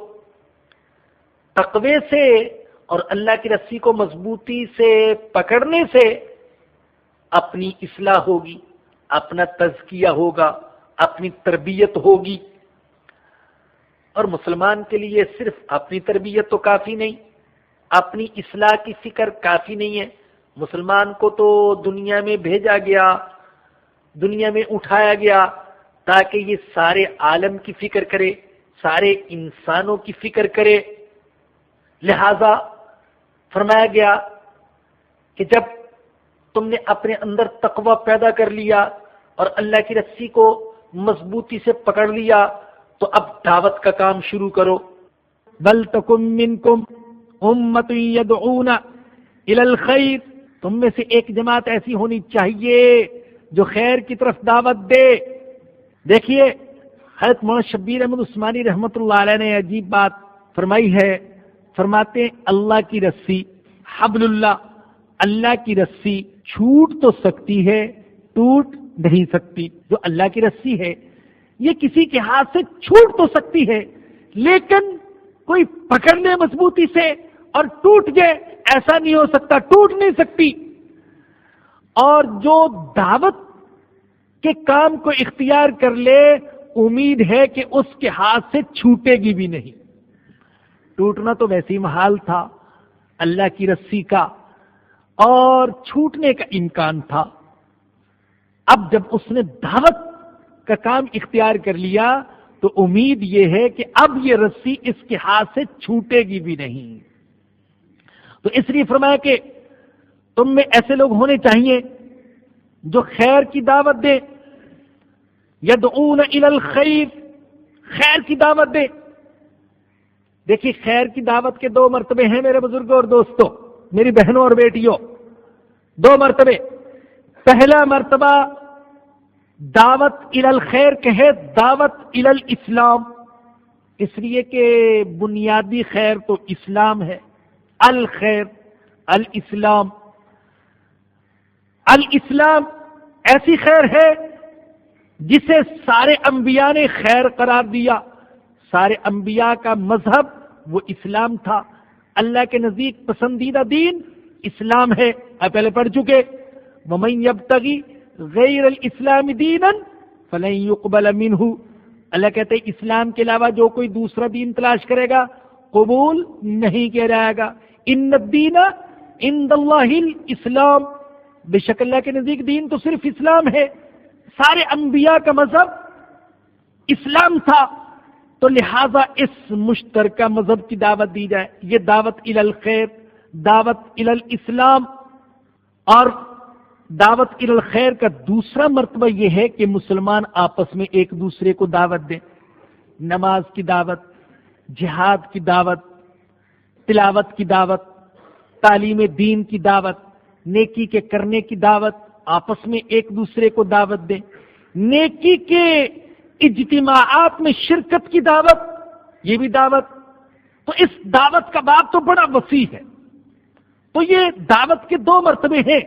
تقوی سے اور اللہ کی رسی کو مضبوطی سے پکڑنے سے اپنی اصلاح ہوگی، اپنا تزکیہ ہوگا، اپنی تربیت ہوگی۔ اور مسلمان کے لیے صرف اپنی تربیت تو کافی نہیں، اپنی اصلاح کی فکر کافی نہیں ہے۔ مسلمان کو تو دنیا میں بھیجا گیا، دنیا میں اٹھایا گیا تاکہ یہ سارے عالم کی فکر کرے، سارے انسانوں کی فکر کرے۔ لہذا فرمایا گیا کہ جب تم نے اپنے اندر تقوی پیدا کر لیا اور اللہ کی رسی کو مضبوطی سے پکڑ لیا تو اب دعوت کا کام شروع کرو۔ وَلْتَكُن مِّنكُمْ أُمَّةٌ يَدْعُونَ إِلَى الْخَيْرِ، تم میں سے ایک جماعت ایسی ہونی چاہیے جو خیر کی طرف دعوت دے۔ دیکھیے حضرت مولانا شبیر احمد عثمانی رحمۃ اللہ علیہ نے عجیب بات فرمائی ہے، فرماتے ہیں اللہ کی رسی حبل اللہ، اللہ کی رسی چھوٹ تو سکتی ہے ٹوٹ نہیں سکتی۔ جو اللہ کی رسی ہے یہ کسی کے ہاتھ سے چھوٹ تو سکتی ہے لیکن کوئی پکڑ لے مضبوطی سے اور ٹوٹ جائے ایسا نہیں ہو سکتا، ٹوٹ نہیں سکتی۔ اور جو دعوت کے کام کو اختیار کر لے امید ہے کہ اس کے ہاتھ سے چھوٹے گی بھی نہیں۔ ٹوٹنا تو ویسے ہی محال تھا اللہ کی رسی کا، اور چھوٹنے کا امکان تھا۔ اب جب اس نے دعوت کا کام اختیار کر لیا تو امید یہ ہے کہ اب یہ رسی اس کے ہاتھ سے چھوٹے گی بھی نہیں۔ تو اس لیے فرمایا کہ تم میں ایسے لوگ ہونے چاہیے جو خیر کی دعوت دے، یدعون الی الخیر، خیر کی دعوت دے۔ دیکھیے خیر کی دعوت کے دو مرتبے ہیں میرے بزرگوں اور دوستوں، میری بہنوں اور بیٹیوں، دو مرتبے۔ پہلا مرتبہ دعوت الی الخیر کہے دعوت الی الاسلام، اس لیے کہ بنیادی خیر تو اسلام ہے۔ الخیر الاسلام، الاسلام ایسی خیر ہے جسے سارے انبیاء نے خیر قرار دیا۔ سارے انبیاء کا مذہب وہ اسلام تھا، اللہ کے نزدیک پسندیدہ دین اسلام ہے۔ آپ پہلے پڑھ چکے وَمَن يَبْتَغِي غَيْرَ الْإِسْلَامِ دِينًا فَلَن يُقْبَلَ مِنْهُ، اللہ کہتے ہیں اسلام کے علاوہ جو کوئی دوسرا دین تلاش کرے گا قبول نہیں کیا جائے گا۔ ان الدین عند اللہ الاسلام، بے شک اللہ کے نزدیک دین تو صرف اسلام ہے۔ سارے انبیاء کا مذہب اسلام تھا، تو لہذا اس مشترکہ مذہب کی دعوت دی جائے۔ یہ دعوت الی الخیر، دعوت الى الاسلام اور دعوت الى الخیر کا دوسرا مرتبہ یہ ہے کہ مسلمان آپس میں ایک دوسرے کو دعوت دیں. نماز کی دعوت، جہاد کی دعوت، تلاوت کی دعوت، تعلیم دین کی دعوت، نیکی کے کرنے کی دعوت، آپس میں ایک دوسرے کو دعوت دیں. نیکی کے اجتماعات میں شرکت کی دعوت، یہ بھی دعوت. تو اس دعوت کا باب تو بڑا وسیع ہے. تو یہ دعوت کے دو مرتبے ہیں.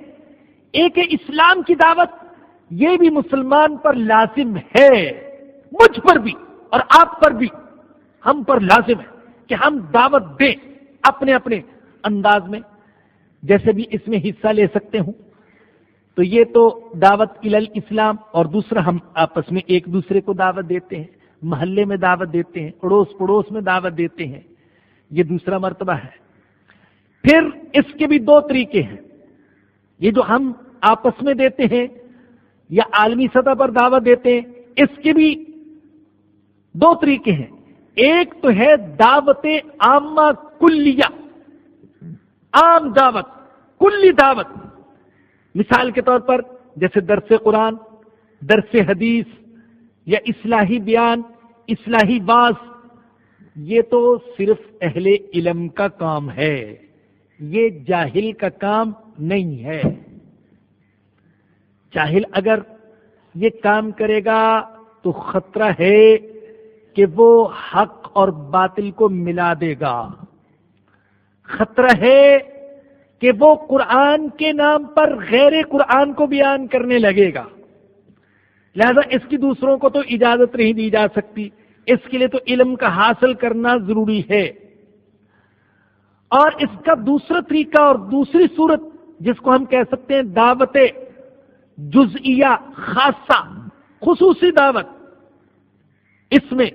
ایک ہے اسلام کی دعوت، یہ بھی مسلمان پر لازم ہے، مجھ پر بھی اور آپ پر بھی، ہم پر لازم ہے کہ ہم دعوت دیں اپنے اپنے انداز میں، جیسے بھی اس میں حصہ لے سکتے ہوں. تو یہ تو دعوت الی الاسلام. اور دوسرا ہم آپس میں ایک دوسرے کو دعوت دیتے ہیں، محلے میں دعوت دیتے ہیں، اڑوس پڑوس میں دعوت دیتے ہیں. یہ دوسرا مرتبہ ہے. پھر اس کے بھی دو طریقے ہیں. یہ جو ہم آپس میں دیتے ہیں یا عالمی سطح پر دعوت دیتے ہیں، اس کے بھی دو طریقے ہیں. ایک تو ہے دعوت عامہ کلیہ، عام دعوت، کلی دعوت. مثال کے طور پر جیسے درس قرآن، درس حدیث یا اصلاحی بیان، اصلاحی واعظ، یہ تو صرف اہل علم کا کام ہے، یہ جاہل کا کام نہیں ہے. جاہل اگر یہ کام کرے گا تو خطرہ ہے کہ وہ حق اور باطل کو ملا دے گا. خطرہ ہے کہ وہ قرآن کے نام پر غیر قرآن کو بیان کرنے لگے گا. لہذا اس کی دوسروں کو تو اجازت نہیں دی جا سکتی. اس کے لیے تو علم کا حاصل کرنا ضروری ہے. اور اس کا دوسرا طریقہ اور دوسری صورت جس کو ہم کہہ سکتے ہیں دعوت جزئیہ خاصہ، خصوصی دعوت، اس میں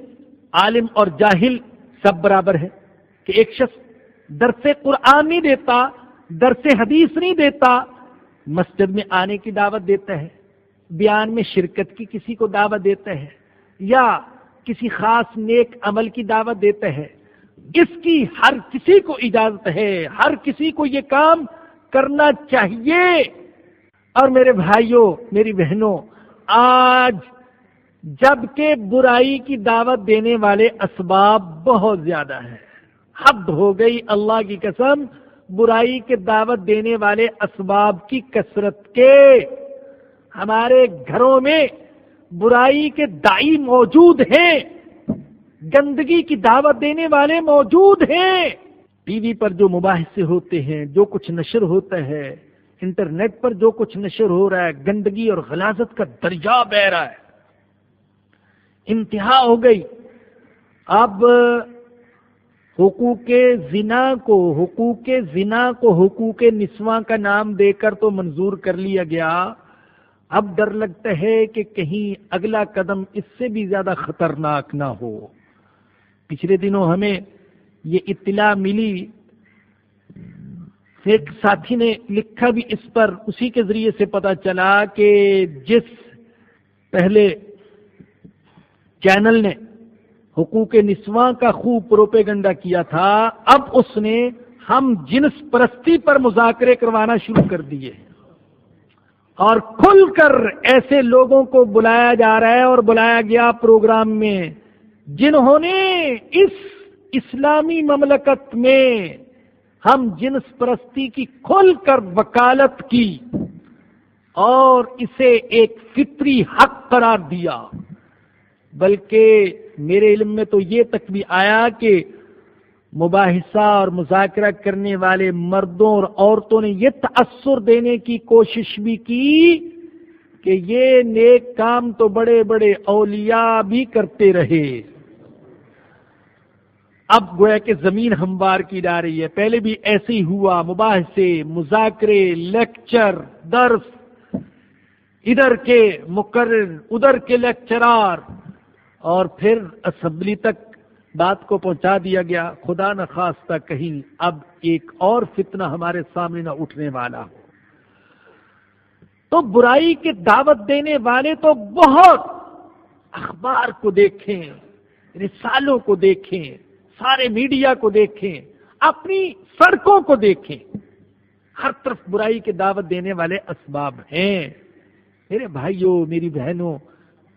عالم اور جاہل سب برابر ہے. کہ ایک شخص درس قرآن نہیں دیتا، درس حدیث نہیں دیتا، مسجد میں آنے کی دعوت دیتا ہے، بیان میں شرکت کی کسی کو دعوت دیتا ہے، یا کسی خاص نیک عمل کی دعوت دیتا ہے، اس کی ہر کسی کو اجازت ہے، ہر کسی کو یہ کام کرنا چاہیے. اور میرے بھائیوں، میری بہنوں، آج جبکہ برائی کی دعوت دینے والے اسباب بہت زیادہ ہیں، حد ہو گئی اللہ کی قسم برائی کے دعوت دینے والے اسباب کی کثرت کے. ہمارے گھروں میں برائی کے داعی موجود ہیں، گندگی کی دعوت دینے والے موجود ہیں. ٹی وی پر جو مباحثے ہوتے ہیں، جو کچھ نشر ہوتا ہے، انٹرنیٹ پر جو کچھ نشر ہو رہا ہے، گندگی اور غلاظت کا دریا بہ رہا ہے. انتہا ہو گئی. اب حقوق زنا کو حقوق نسواں کا نام دے کر تو منظور کر لیا گیا. اب ڈر لگتا ہے کہ کہیں اگلا قدم اس سے بھی زیادہ خطرناک نہ ہو. پچھلے دنوں ہمیں یہ اطلاع ملی، ایک ساتھی نے لکھا بھی اس پر، اسی کے ذریعے سے پتا چلا کہ جس پہلے چینل نے حقوق نسواں کا خوب پروپیگنڈا کیا تھا، اب اس نے ہم جنس پرستی پر مذاکرے کروانا شروع کر دیے، اور کھل کر ایسے لوگوں کو بلایا جا رہا ہے اور بلایا گیا پروگرام میں جنہوں نے اس اسلامی مملکت میں ہم جنس پرستی کی کھل کر وکالت کی اور اسے ایک فطری حق قرار دیا. بلکہ میرے علم میں تو یہ تک بھی آیا کہ مباحثہ اور مذاکرہ کرنے والے مردوں اور عورتوں نے یہ تأثر دینے کی کوشش بھی کی کہ یہ نیک کام تو بڑے بڑے اولیاء بھی کرتے رہے. اب گویا کہ زمین ہموار کی جا رہی ہے. پہلے بھی ایسے ہی ہوا، مباحثے، مذاکرے، لیکچر، درس، ادھر کے مقرر، ادھر کے لیکچرار، اور پھر اسمبلی تک بات کو پہنچا دیا گیا. خدا نخواستہ کہیں اب ایک اور فتنہ ہمارے سامنے نہ اٹھنے والا ہو. تو برائی کی دعوت دینے والے تو بہت، اخبار کو دیکھیں، رسالوں کو دیکھیں، سارے میڈیا کو دیکھیں، اپنی سڑکوں کو دیکھیں، ہر طرف برائی کی دعوت دینے والے اسباب ہیں۔ میرے بھائیوں، میری بہنوں،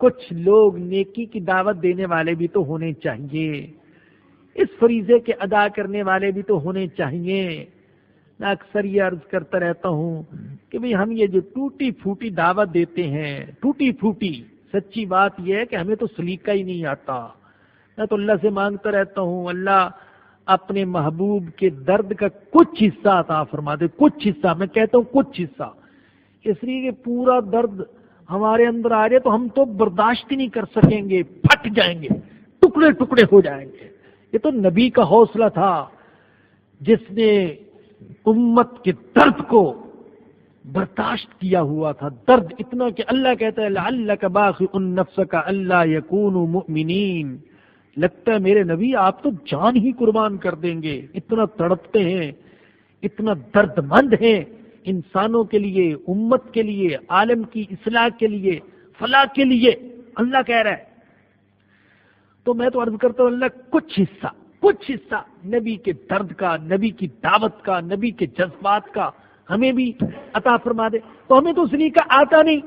کچھ لوگ نیکی کی دعوت دینے والے بھی تو ہونے چاہیے، اس فریضے کے ادا کرنے والے بھی تو ہونے چاہیے۔ میں اکثر یہ عرض کرتا رہتا ہوں کہ بھئی ہم یہ جو ٹوٹی پھوٹی دعوت دیتے ہیں، ٹوٹی پھوٹی، سچی بات یہ ہے کہ ہمیں تو سلیقہ ہی نہیں آتا۔ میں تو اللہ سے مانگتا رہتا ہوں، اللہ اپنے محبوب کے درد کا کچھ حصہ عطا فرما دے، کچھ حصہ، میں کہتا ہوں کچھ حصہ، اس لیے کہ پورا درد ہمارے اندر آ جائے تو ہم تو برداشت ہی نہیں کر سکیں گے، پھٹ جائیں گے، ٹکڑے ٹکڑے ہو جائیں گے۔ یہ تو نبی کا حوصلہ تھا جس نے امت کے درد کو برداشت کیا ہوا تھا، درد اتنا کہ اللہ کہتا ہے لعلک باخع نفسک الا یکونوا مؤمنین، لگتا ہے میرے نبی آپ تو جان ہی قربان کر دیں گے، اتنا تڑپتے ہیں، اتنا درد مند ہیں انسانوں کے لیے، امت کے لیے، عالم کی اصلاح کے لیے، فلاح کے لیے، اللہ کہہ رہا ہے۔ تو میں تو عرض کرتا ہوں اللہ کچھ حصہ نبی کے درد کا، نبی کی دعوت کا، نبی کے جذبات کا ہمیں بھی عطا فرما دے۔ تو ہمیں تو اس لیے کا آتا نہیں،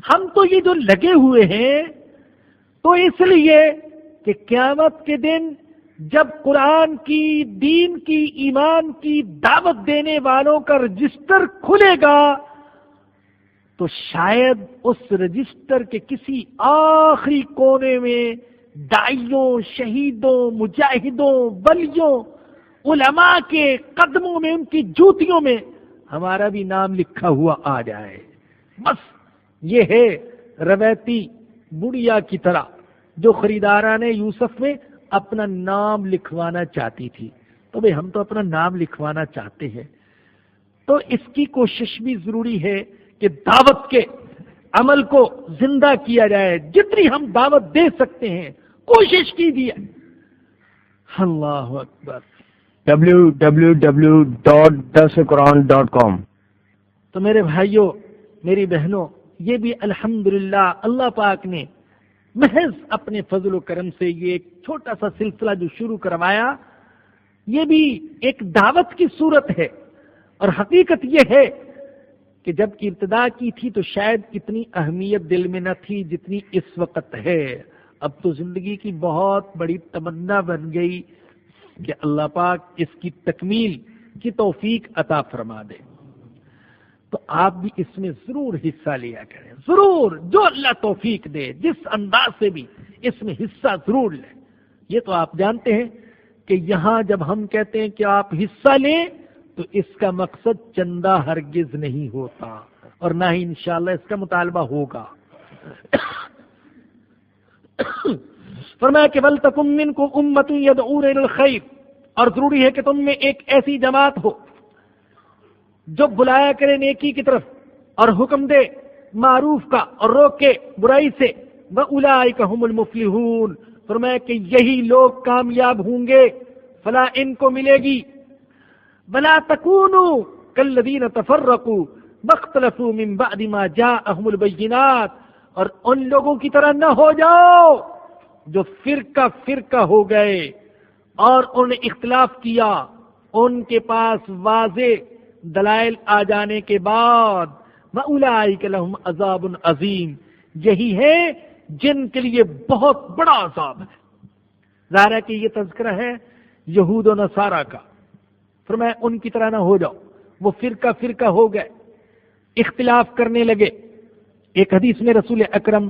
ہم تو یہ جو لگے ہوئے ہیں تو اس لیے کہ قیامت کے دن جب قرآن کی، دین کی، ایمان کی دعوت دینے والوں کا رجسٹر کھلے گا تو شاید اس رجسٹر کے کسی آخری کونے میں داعیوں، شہیدوں، مجاہدوں، ولیوں، علماء کے قدموں میں، ان کی جوتیوں میں ہمارا بھی نام لکھا ہوا آ جائے۔ بس یہ ہے روایتی بڑھیا کی طرح جو خریداران یوسف میں اپنا نام لکھوانا چاہتی تھی۔ تو بھئی ہم تو اپنا نام لکھوانا چاہتے ہیں، تو اس کی کوشش بھی ضروری ہے کہ دعوت کے عمل کو زندہ کیا جائے، جتنی ہم دعوت دے سکتے ہیں کوشش کیجیے۔ اللہ اکبر۔ www.darsequran.com۔ تو میرے بھائیوں، میری بہنوں، یہ بھی الحمدللہ اللہ پاک نے محض اپنے فضل و کرم سے یہ ایک چھوٹا سا سلسلہ جو شروع کروایا، یہ بھی ایک دعوت کی صورت ہے۔ اور حقیقت یہ ہے کہ جب کی ابتدا کی تھی تو شاید اتنی اہمیت دل میں نہ تھی جتنی اس وقت ہے۔ اب تو زندگی کی بہت بڑی تمنا بن گئی کہ اللہ پاک اس کی تکمیل کی توفیق عطا فرما دے۔ تو آپ بھی اس میں ضرور حصہ لیا کریں، ضرور، جو اللہ توفیق دے، جس انداز سے بھی اس میں حصہ ضرور لیں۔ یہ تو آپ جانتے ہیں کہ یہاں جب ہم کہتے ہیں کہ آپ حصہ لیں تو اس کا مقصد چندہ ہرگز نہیں ہوتا، اور نہ ہی انشاءاللہ اس کا مطالبہ ہوگا۔ فرمایا کہ وَلْتَكُن مِّنكُمْ أُمَّةٌ يَدْعُونَ إِلَى الْخَيْرِ، اور ضروری ہے کہ تم میں ایک ایسی جماعت ہو جو بلایا کرے نیکی کی طرف اور حکم دے معروف کا اور روکے برائی سے۔ وَأُولَٰئِكَ هُمُ الْمُفْلِحُونَ، فرمایا کہ یہی لوگ کامیاب ہوں گے، فلاح ان کو ملے گی۔ وَلَا تَكُونُوا كَالَّذِينَ تَفَرَّقُوا وَاخْتَلَفُوا مِن بَعْدِ مَا جَاءَهُمُ الْبَيِّنَاتُ، اور ان لوگوں کی طرح نہ ہو جاؤ جو فرقہ فرقہ ہو گئے اور انہوں نے اختلاف کیا ان کے پاس واضح دلائل آ جانے کے بعد۔ وَأُولَٰئِكَ لَهُمْ عَذَابٌ عَظِيمٌ، یہی ہے جن کے لیے بہت بڑا عذاب ہے۔ ظاہر ہے کہ یہ تذکرہ ہے یہود و نصارہ کا۔ فرمایا ان کی طرح نہ ہو جاؤ، وہ فرقہ فرقہ ہو گئے، اختلاف کرنے لگے۔ ایک حدیث میں رسول اکرم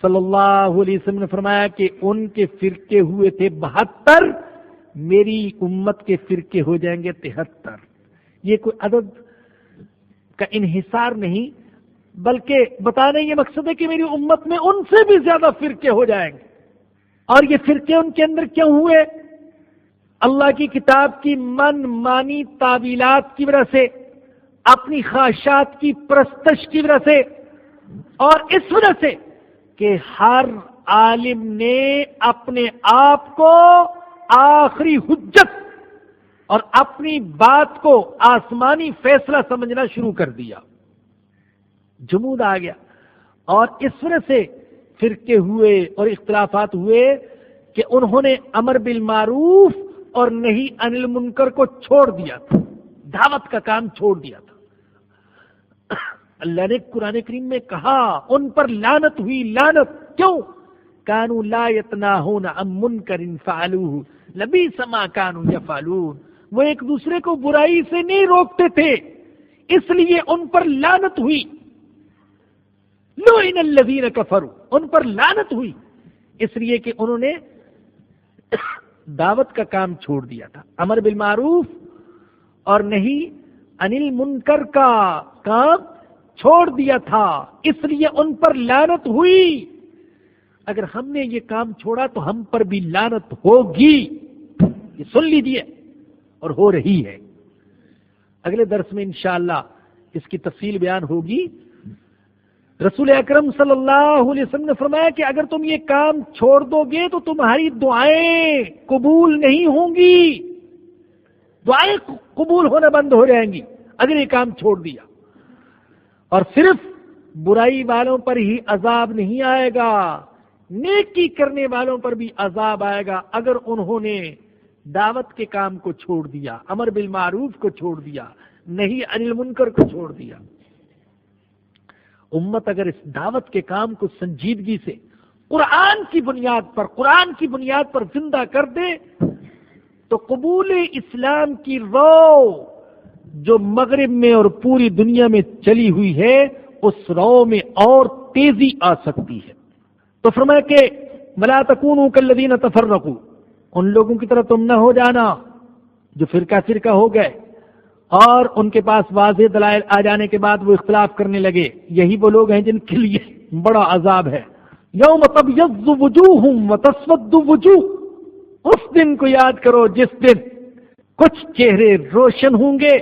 صلی اللہ علیہ وسلم نے فرمایا کہ ان کے فرقے ہوئے تھے 72، میری امت کے فرقے ہو جائیں گے 73۔ یہ کوئی عدد کا انحصار نہیں، بلکہ بتانے یہ مقصد ہے کہ میری امت میں ان سے بھی زیادہ فرقے ہو جائیں گے۔ اور یہ فرقے ان کے اندر کیوں ہوئے؟ اللہ کی کتاب کی من مانی تعویلات کی وجہ سے، اپنی خواہشات کی پرستش کی وجہ سے، اور اس وجہ سے کہ ہر عالم نے اپنے آپ کو آخری حجت اور اپنی بات کو آسمانی فیصلہ سمجھنا شروع کر دیا، جمود آ گیا، اور اس وجہ سے فرقے ہوئے اور اختلافات ہوئے کہ انہوں نے امر بالمعروف اور نہی عن المنکر کو چھوڑ دیا تھا، دعوت کا کام چھوڑ دیا تھا۔ اللہ نے قرآن کریم میں کہا ان پر لعنت ہوئی، لعنت کیوں؟ کانوا لا یتناہون عن منکر فعلوہ لبئس ما کانوا یفعلون، وہ ایک دوسرے کو برائی سے نہیں روکتے تھے، اس لیے ان پر لعنت ہوئی۔ لعن الذین کفروا، ان پر لعنت ہوئی اس لیے کہ انہوں نے دعوت کا کام چھوڑ دیا تھا، امر بالمعروف اور نہی عن المنکر کا کام چھوڑ دیا تھا، اس لیے ان پر لعنت ہوئی۔ اگر ہم نے یہ کام چھوڑا تو ہم پر بھی لعنت ہوگی، یہ سن لیجیے، اور ہو رہی ہے۔ اگلے درس میں انشاءاللہ اس کی تفصیل بیان ہوگی۔ رسول اکرم صلی اللہ علیہ وسلم نے فرمایا کہ اگر تم یہ کام چھوڑ دو گے تو تمہاری دعائیں قبول نہیں ہوں گی، دعائیں قبول ہونا بند ہو جائیں گی اگر یہ کام چھوڑ دیا۔ اور صرف برائی والوں پر ہی عذاب نہیں آئے گا، نیکی کرنے والوں پر بھی عذاب آئے گا اگر انہوں نے دعوت کے کام کو چھوڑ دیا، امر بالمعروف کو چھوڑ دیا، نہی عن المنکر کو چھوڑ دیا۔ امت اگر اس دعوت کے کام کو سنجیدگی سے قرآن کی بنیاد پر زندہ کر دے تو قبول اسلام کی رو جو مغرب میں اور پوری دنیا میں چلی ہوئی ہے اس رو میں اور تیزی آ سکتی ہے۔ تو فرمایا کہ وَلَا تَكُونُوا كَالَّذِينَ تَفَرَّقُوا، ان لوگوں کی طرح تم نہ ہو جانا جو فرقہ ہو گئے اور ان کے پاس واضح دلائل آ جانے کے بعد وہ اختلاف کرنے لگے۔ یہی وہ لوگ ہیں جن کے لیے بڑا عذاب ہے۔ یوم تبیض وجوہ وتسود وجوہ، اس دن کو یاد کرو جس دن کچھ چہرے روشن ہوں گے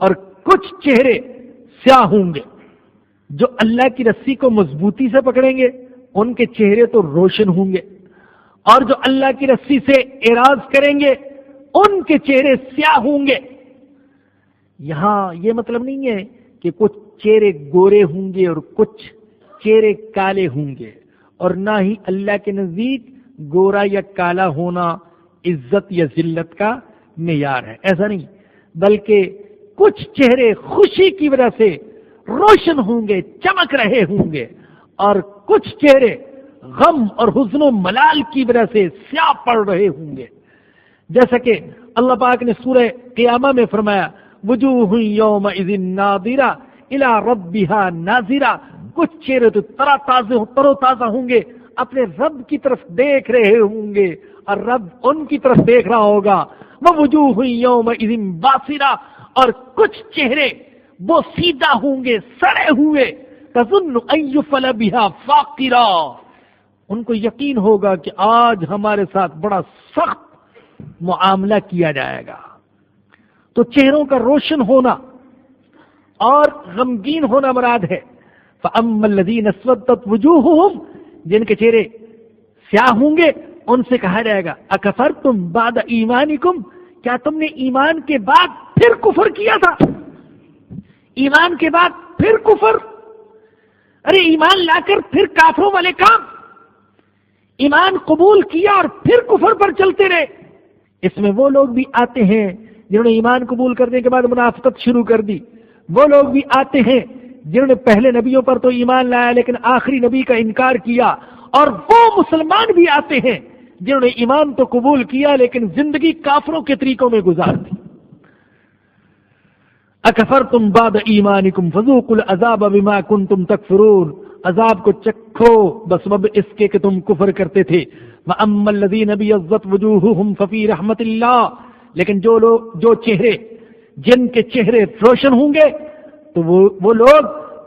اور کچھ چہرے سیاہ ہوں گے۔ جو اللہ کی رسی کو مضبوطی سے پکڑیں گے ان کے چہرے تو روشن ہوں گے، اور جو اللہ کی رسی سے اعراض کریں گے ان کے چہرے سیاہ ہوں گے۔ یہاں یہ مطلب نہیں ہے کہ کچھ چہرے گورے ہوں گے اور کچھ چہرے کالے ہوں گے، اور نہ ہی اللہ کے نزدیک گورا یا کالا ہونا عزت یا ذلت کا معیار ہے، ایسا نہیں، بلکہ کچھ چہرے خوشی کی وجہ سے روشن ہوں گے، چمک رہے ہوں گے، اور کچھ چہرے غم اور حزن و ملال کی وجہ سے سیاہ پڑ رہے ہوں گے۔ جیسا کہ اللہ پاک نے سورہ قیامہ میں فرمایا وجوہ یومئذ ناظرہ الی ربہا ناظرہ، کچھ چہرے تو تر و تازہ ہوں گے، اپنے رب کی طرف دیکھ رہے ہوں گے اور رب ان کی طرف دیکھ رہا ہوگا۔ ووجوہ یومئذ باسرہ، اور کچھ چہرے وہ سیدھا ہوں گے، سڑے ہوئے، تظن ان یفعل بہا فاقرہ، ان کو یقین ہوگا کہ آج ہمارے ساتھ بڑا سخت معاملہ کیا جائے گا۔ تو چہروں کا روشن ہونا اور غمگین ہونا مراد ہے۔ فَأَمَّا الَّذِينَ اسْوَدَّتْ وُجُوهُهُمْ، جن کے چہرے سیاہ ہوں گے ان سے کہا جائے گا اکفرتم بعد ایمانکم، کیا تم نے ایمان کے بعد پھر کفر کیا تھا؟ ایمان کے بعد پھر کفر؟ ارے ایمان لا کر پھر کافروں والے کام، ایمان قبول کیا اور پھر کفر پر چلتے رہے۔ اس میں وہ لوگ بھی آتے ہیں جنہوں نے ایمان قبول کرنے کے بعد منافقت شروع کر دی، وہ لوگ بھی آتے ہیں جنہوں نے پہلے نبیوں پر تو ایمان لایا لیکن آخری نبی کا انکار کیا، اور وہ مسلمان بھی آتے ہیں جنہوں نے ایمان تو قبول کیا لیکن زندگی کافروں کے طریقوں میں گزار دی۔ اکفرتم بعد ایمانکم فذوقوا العذاب بما کنتم تکفرون، عذاب کو چکھو بسبب اس کے کہ تم کفر کرتے تھے۔ وَأَمَّا الَّذِينَ ابْيَضَّتْ وُجُوهُهُمْ فَفِي رَحْمَةِ اللَّهِ، لیکن جو چہرے جن کے چہرے روشن ہوں گے تو وہ لوگ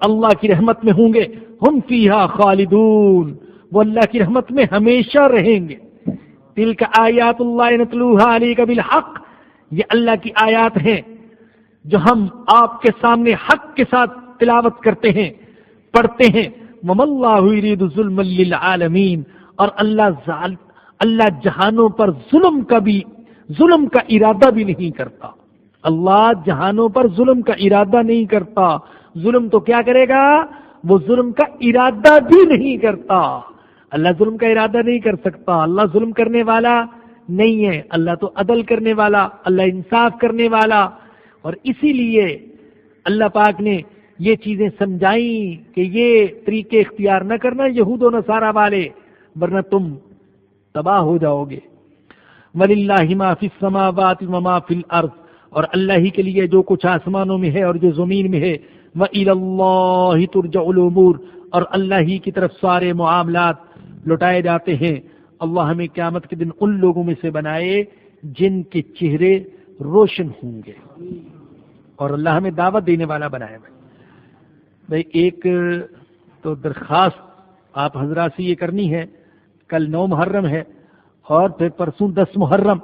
اللہ کی رحمت میں ہوں گے۔ ہم فیہا خالدون، وہ اللہ کی رحمت میں ہمیشہ رہیں گے۔ تلک آیات اللہ نتلوہا علیک بالحق، یہ اللہ کی آیات ہیں جو ہم آپ کے سامنے حق کے ساتھ تلاوت کرتے ہیں، پڑھتے ہیں۔ وَمَا اللَّهُ يُرِيدُ ظُلْمًا لِلْعَالَمِينَ، اور اللہ جہانوں پر ظلم کا ارادہ بھی نہیں کرتا۔ اللہ جہانوں پر ظلم کا ارادہ نہیں کرتا، ظلم تو کیا کرے گا، وہ ظلم کا ارادہ بھی نہیں کرتا۔ اللہ ظلم کا ارادہ نہیں کر سکتا، اللہ ظلم کرنے والا نہیں ہے، اللہ تو عدل کرنے والا، اللہ انصاف کرنے والا، اور اسی لیے اللہ پاک نے یہ چیزیں سمجھائیں کہ یہ طریقے اختیار نہ کرنا یہود و نصارہ والے، ورنہ تم تباہ ہو جاؤ گے۔ وَلِلَّهِ مَا فِي السَّمَاوَاتِ وَمَا فِي الْأَرْضِ، اور اللہ ہی کے لیے جو کچھ آسمانوں میں ہے اور جو زمین میں ہے۔ وَإِلَى اللَّهِ تُرْجَعُ الْأُمُورُ، اور اللہ ہی کی طرف سارے معاملات لوٹائے جاتے ہیں۔ اللہ ہمیں قیامت کے دن ان لوگوں میں سے بنائے جن کے چہرے روشن ہوں گے، اور اللہ ہمیں دعوت دینے والا بنائے۔ بھائی ایک تو درخواست آپ حضرات سے یہ کرنی ہے، کل 9 محرم ہے اور پھر پرسوں 10 محرم۔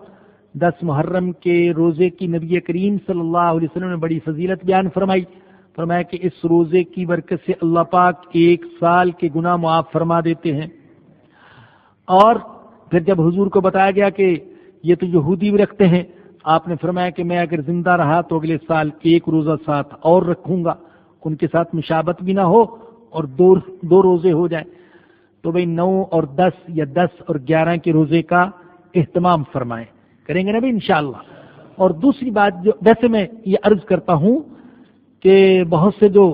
10 محرم کے روزے کی نبی کریم صلی اللہ علیہ وسلم نے بڑی فضیلت بیان فرمایا کہ اس روزے کی برکت سے اللہ پاک 1 سال کے گناہ معاف فرما دیتے ہیں۔ اور پھر جب حضور کو بتایا گیا کہ یہ تو یہودی بھی رکھتے ہیں، آپ نے فرمایا کہ میں اگر زندہ رہا تو اگلے سال 1 روزہ ساتھ اور رکھوں گا، ان کے ساتھ مشابت بھی نہ ہو اور 2 روزے ہو جائیں۔ تو بھئی 9 اور 10 یا 10 اور 11 کے روزے کا اہتمام فرمائیں، کریں گے نا بھی انشاءاللہ۔ اور دوسری بات جو ویسے میں یہ عرض کرتا ہوں کہ بہت سے جو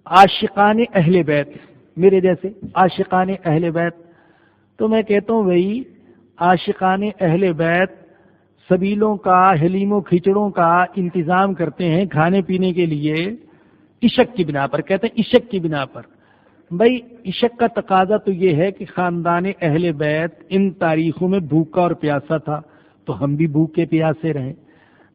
عاشقان اہل بیت، میرے جیسے عاشقان اہل بیت، تو میں کہتا ہوں بھائی عاشقان اہل بیت سبیلوں کا، حلیموں کھچڑوں کا انتظام کرتے ہیں کھانے پینے کے لیے عشق کی بنا پر، کہتے ہیں عشق کی بنا پر۔ بھائی عشق کا تقاضا تو یہ ہے کہ خاندان اہل بیت ان تاریخوں میں بھوکا اور پیاسا تھا تو ہم بھی بھوکے پیاسے رہیں،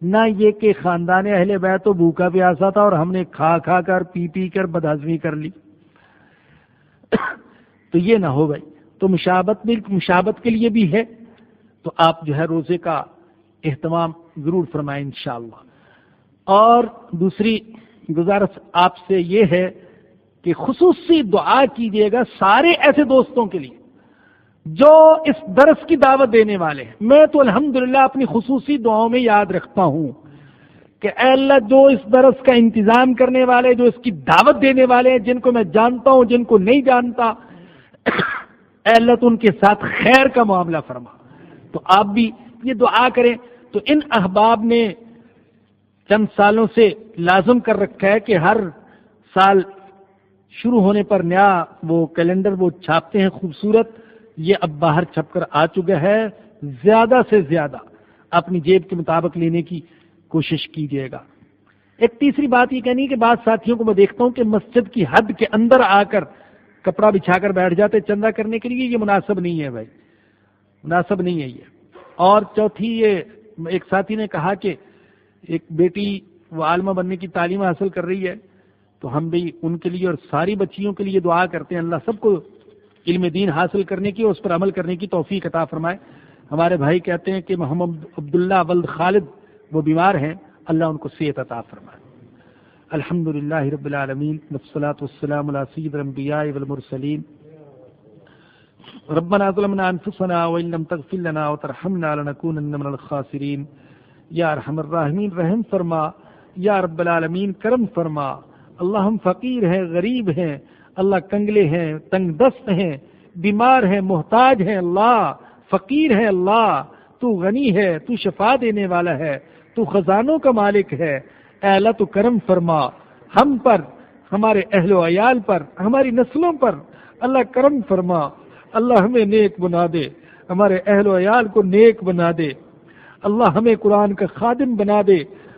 نہ یہ کہ خاندان اہل بیت تو بھوکا پیاسا تھا اور ہم نے کھا کھا کر پی کر بدہضمی کر لی۔ تو یہ نہ ہو بھائی، تو مشابت کے لیے بھی ہے، تو آپ جو ہے روزے کا اہتمام ضرور فرمائیں انشاءاللہ۔ اور دوسری گزارش آپ سے یہ ہے کہ خصوصی دعا کیجیے گا سارے ایسے دوستوں کے لیے جو اس درس کی دعوت دینے والے ہیں۔ میں تو الحمدللہ اپنی خصوصی دعاؤں میں یاد رکھتا ہوں کہ اے اللہ جو اس درس کا انتظام کرنے والے، جو اس کی دعوت دینے والے ہیں، جن کو میں جانتا ہوں جن کو نہیں جانتا، اے اللہ تو ان کے ساتھ خیر کا معاملہ فرما۔ تو آپ بھی یہ دعا کریں۔ تو ان احباب نے چند سالوں سے لازم کر رکھا ہے کہ ہر سال شروع ہونے پر نیا وہ کیلنڈر وہ چھاپتے ہیں خوبصورت، یہ اب باہر چھپ کر آ چکا ہے۔ زیادہ سے زیادہ اپنی جیب کے مطابق لینے کی کوشش کیجیے گا۔ ایک تیسری بات یہ کہنی ہے کہ بعض ساتھیوں کو میں دیکھتا ہوں کہ مسجد کی حد کے اندر آ کر کپڑا بچھا کر بیٹھ جاتے چندہ کرنے کے لیے، یہ مناسب نہیں ہے بھائی، مناسب نہیں ہے یہ۔ اور چوتھی، یہ ایک ساتھی نے کہا کہ ایک بیٹی وہ عالمہ بننے کی تعلیم حاصل کر رہی ہے، تو ہم بھی ان کے لیے اور ساری بچیوں کے لیے دعا کرتے ہیں، اللہ سب کو علم دین حاصل کرنے کی اور اس پر عمل کرنے کی توفیق عطا فرمائے۔ ہمارے بھائی کہتے ہیں کہ محمد عبداللہ ولد خالد وہ بیمار ہیں، اللہ ان کو صحت عطا فرمائے۔ الحمدللہ رب العالمین والصلاة والسلام علی سید الانبیاء والمرسلین۔ ربنا ظلمنا انفسنا وان لم تغفر لنا وترحمنا لنكونن من الخاسرین۔ یا ارحم الراحمین رحم فرما، یا رب العالمین کرم فرما۔ اللہ ہم فقیر ہیں، غریب ہیں، اللہ کنگلے ہیں، تنگ دست ہیں، بیمار ہیں، محتاج ہیں، اللہ فقیر ہیں، اللہ تو غنی ہے، تو شفا دینے والا ہے، تو خزانوں کا مالک ہے۔ اے اللہ تو کرم فرما ہم پر، ہمارے اہل و عیال پر، ہماری نسلوں پر، اللہ کرم فرما۔ اللہ ہمیں نیک بنا دے، ہمارے اہل و عیال کو نیک بنا دے، اللہ ہمیں قرآن کا خادم بنا دے،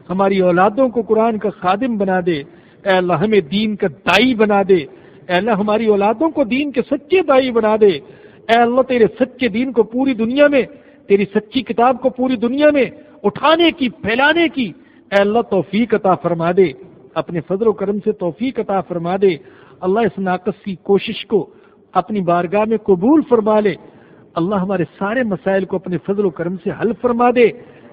ہماری اولادوں کو قرآن کا خادم بنا دے۔ اے اللہ ہمیں دین کا دائی بنا دے، اے اللہ ہماری اولادوں کو دین کے سچے دائی بنا دے۔ اے اللہ تیرے سچے دین کو پوری دنیا میں، تیری سچی کتاب کو پوری دنیا میں اٹھانے کی، پھیلانے کی اے اللہ توفیق عطا فرما دے، اپنے فضل و کرم سے توفیق عطا فرما دے۔ اللہ اس ناقص کی کوشش کو اپنی بارگاہ میں قبول فرما لے۔ اللہ ہمارے سارے مسائل کو اپنے فضل و کرم سے حل فرما دے۔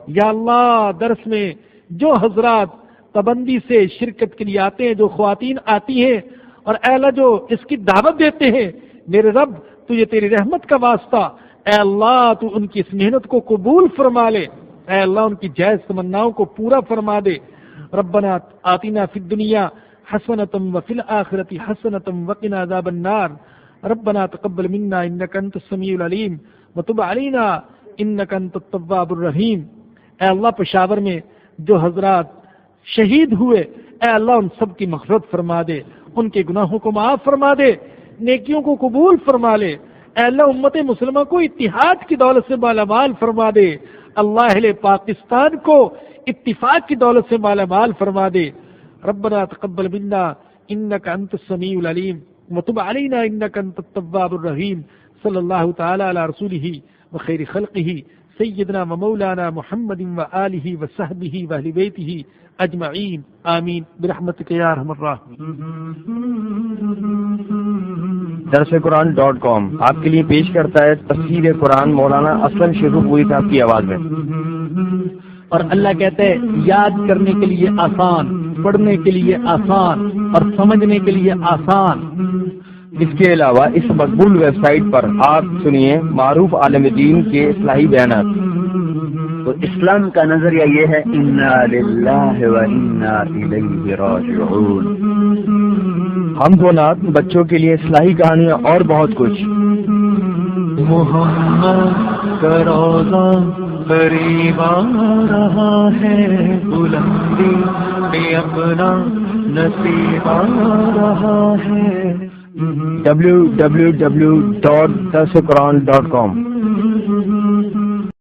یا اللہ درس میں جو حضرات پابندی سے شرکت کے لیے آتے ہیں، جو خواتین آتی ہیں، اور اے اللہ جو اس کی دعوت دیتے ہیں، میرے رب تجھے تیری رحمت کا واسطہ اے اللہ تو ان کی اس محنت کو قبول فرما لے۔ اے اللہ ان کی جائز تمناؤں کو پورا فرما دے۔ ربنا آتنا فی الدنیا حسنۃ وفی الآخرۃ حسنۃ وقنا عذاب النار۔ ربنا تقبل منا انک انت السمیع العلیم وتب علینا انک انت التواب الرحیم۔ اے اللہ پشاور میں جو حضرات شہید ہوئے، اے اللہ ان سب کی مغفرت فرما دے، ان کے گناہوں کو معاف فرما دے، نیکیوں کو قبول فرما لے۔ اے اللہ امت مسلمہ کو اتحاد کی دولت سے مالا مال فرما دے، اللہ اہل پاکستان کو اتفاق کی دولت سے مالا مال فرما دے۔ ربنا تقبل منا انک انت السمیع العلیم وتب علینا انک انت التواب الرحیم۔ صلی اللہ تعالی علی رسولہ وخیر خلقہ سیدنا ومولانا محمد وآلہ وصحبہ واہل بیتہ اجمعین آمین برحمتک یا ارحم الراحمین۔ درسقرآن.com آپ کے لیے پیش کرتا ہے تفسیر قرآن مولانا اسلم شیخو پوری صاحب کی آواز میں۔ اور اللہ کہتے ہیں یاد کرنے کے لیے آسان، پڑھنے کے لیے آسان اور سمجھنے کے لیے آسان۔ اس کے علاوہ اس مقبول ویب سائٹ پر آپ سنیے معروف عالم دین کے اصلاحی بیانات۔ تو اسلام کا نظریہ یہ ہے انا للہ و انا الیہ راجعون۔ حمد و نعت، بچوں کے لیے اصلاحی کہانیاں اور بہت کچھ۔ محمد کا روضہ قریب آ رہا ہے، بلندی میں اپنا نصیب آ رہا ہے۔ www.darsuquran.com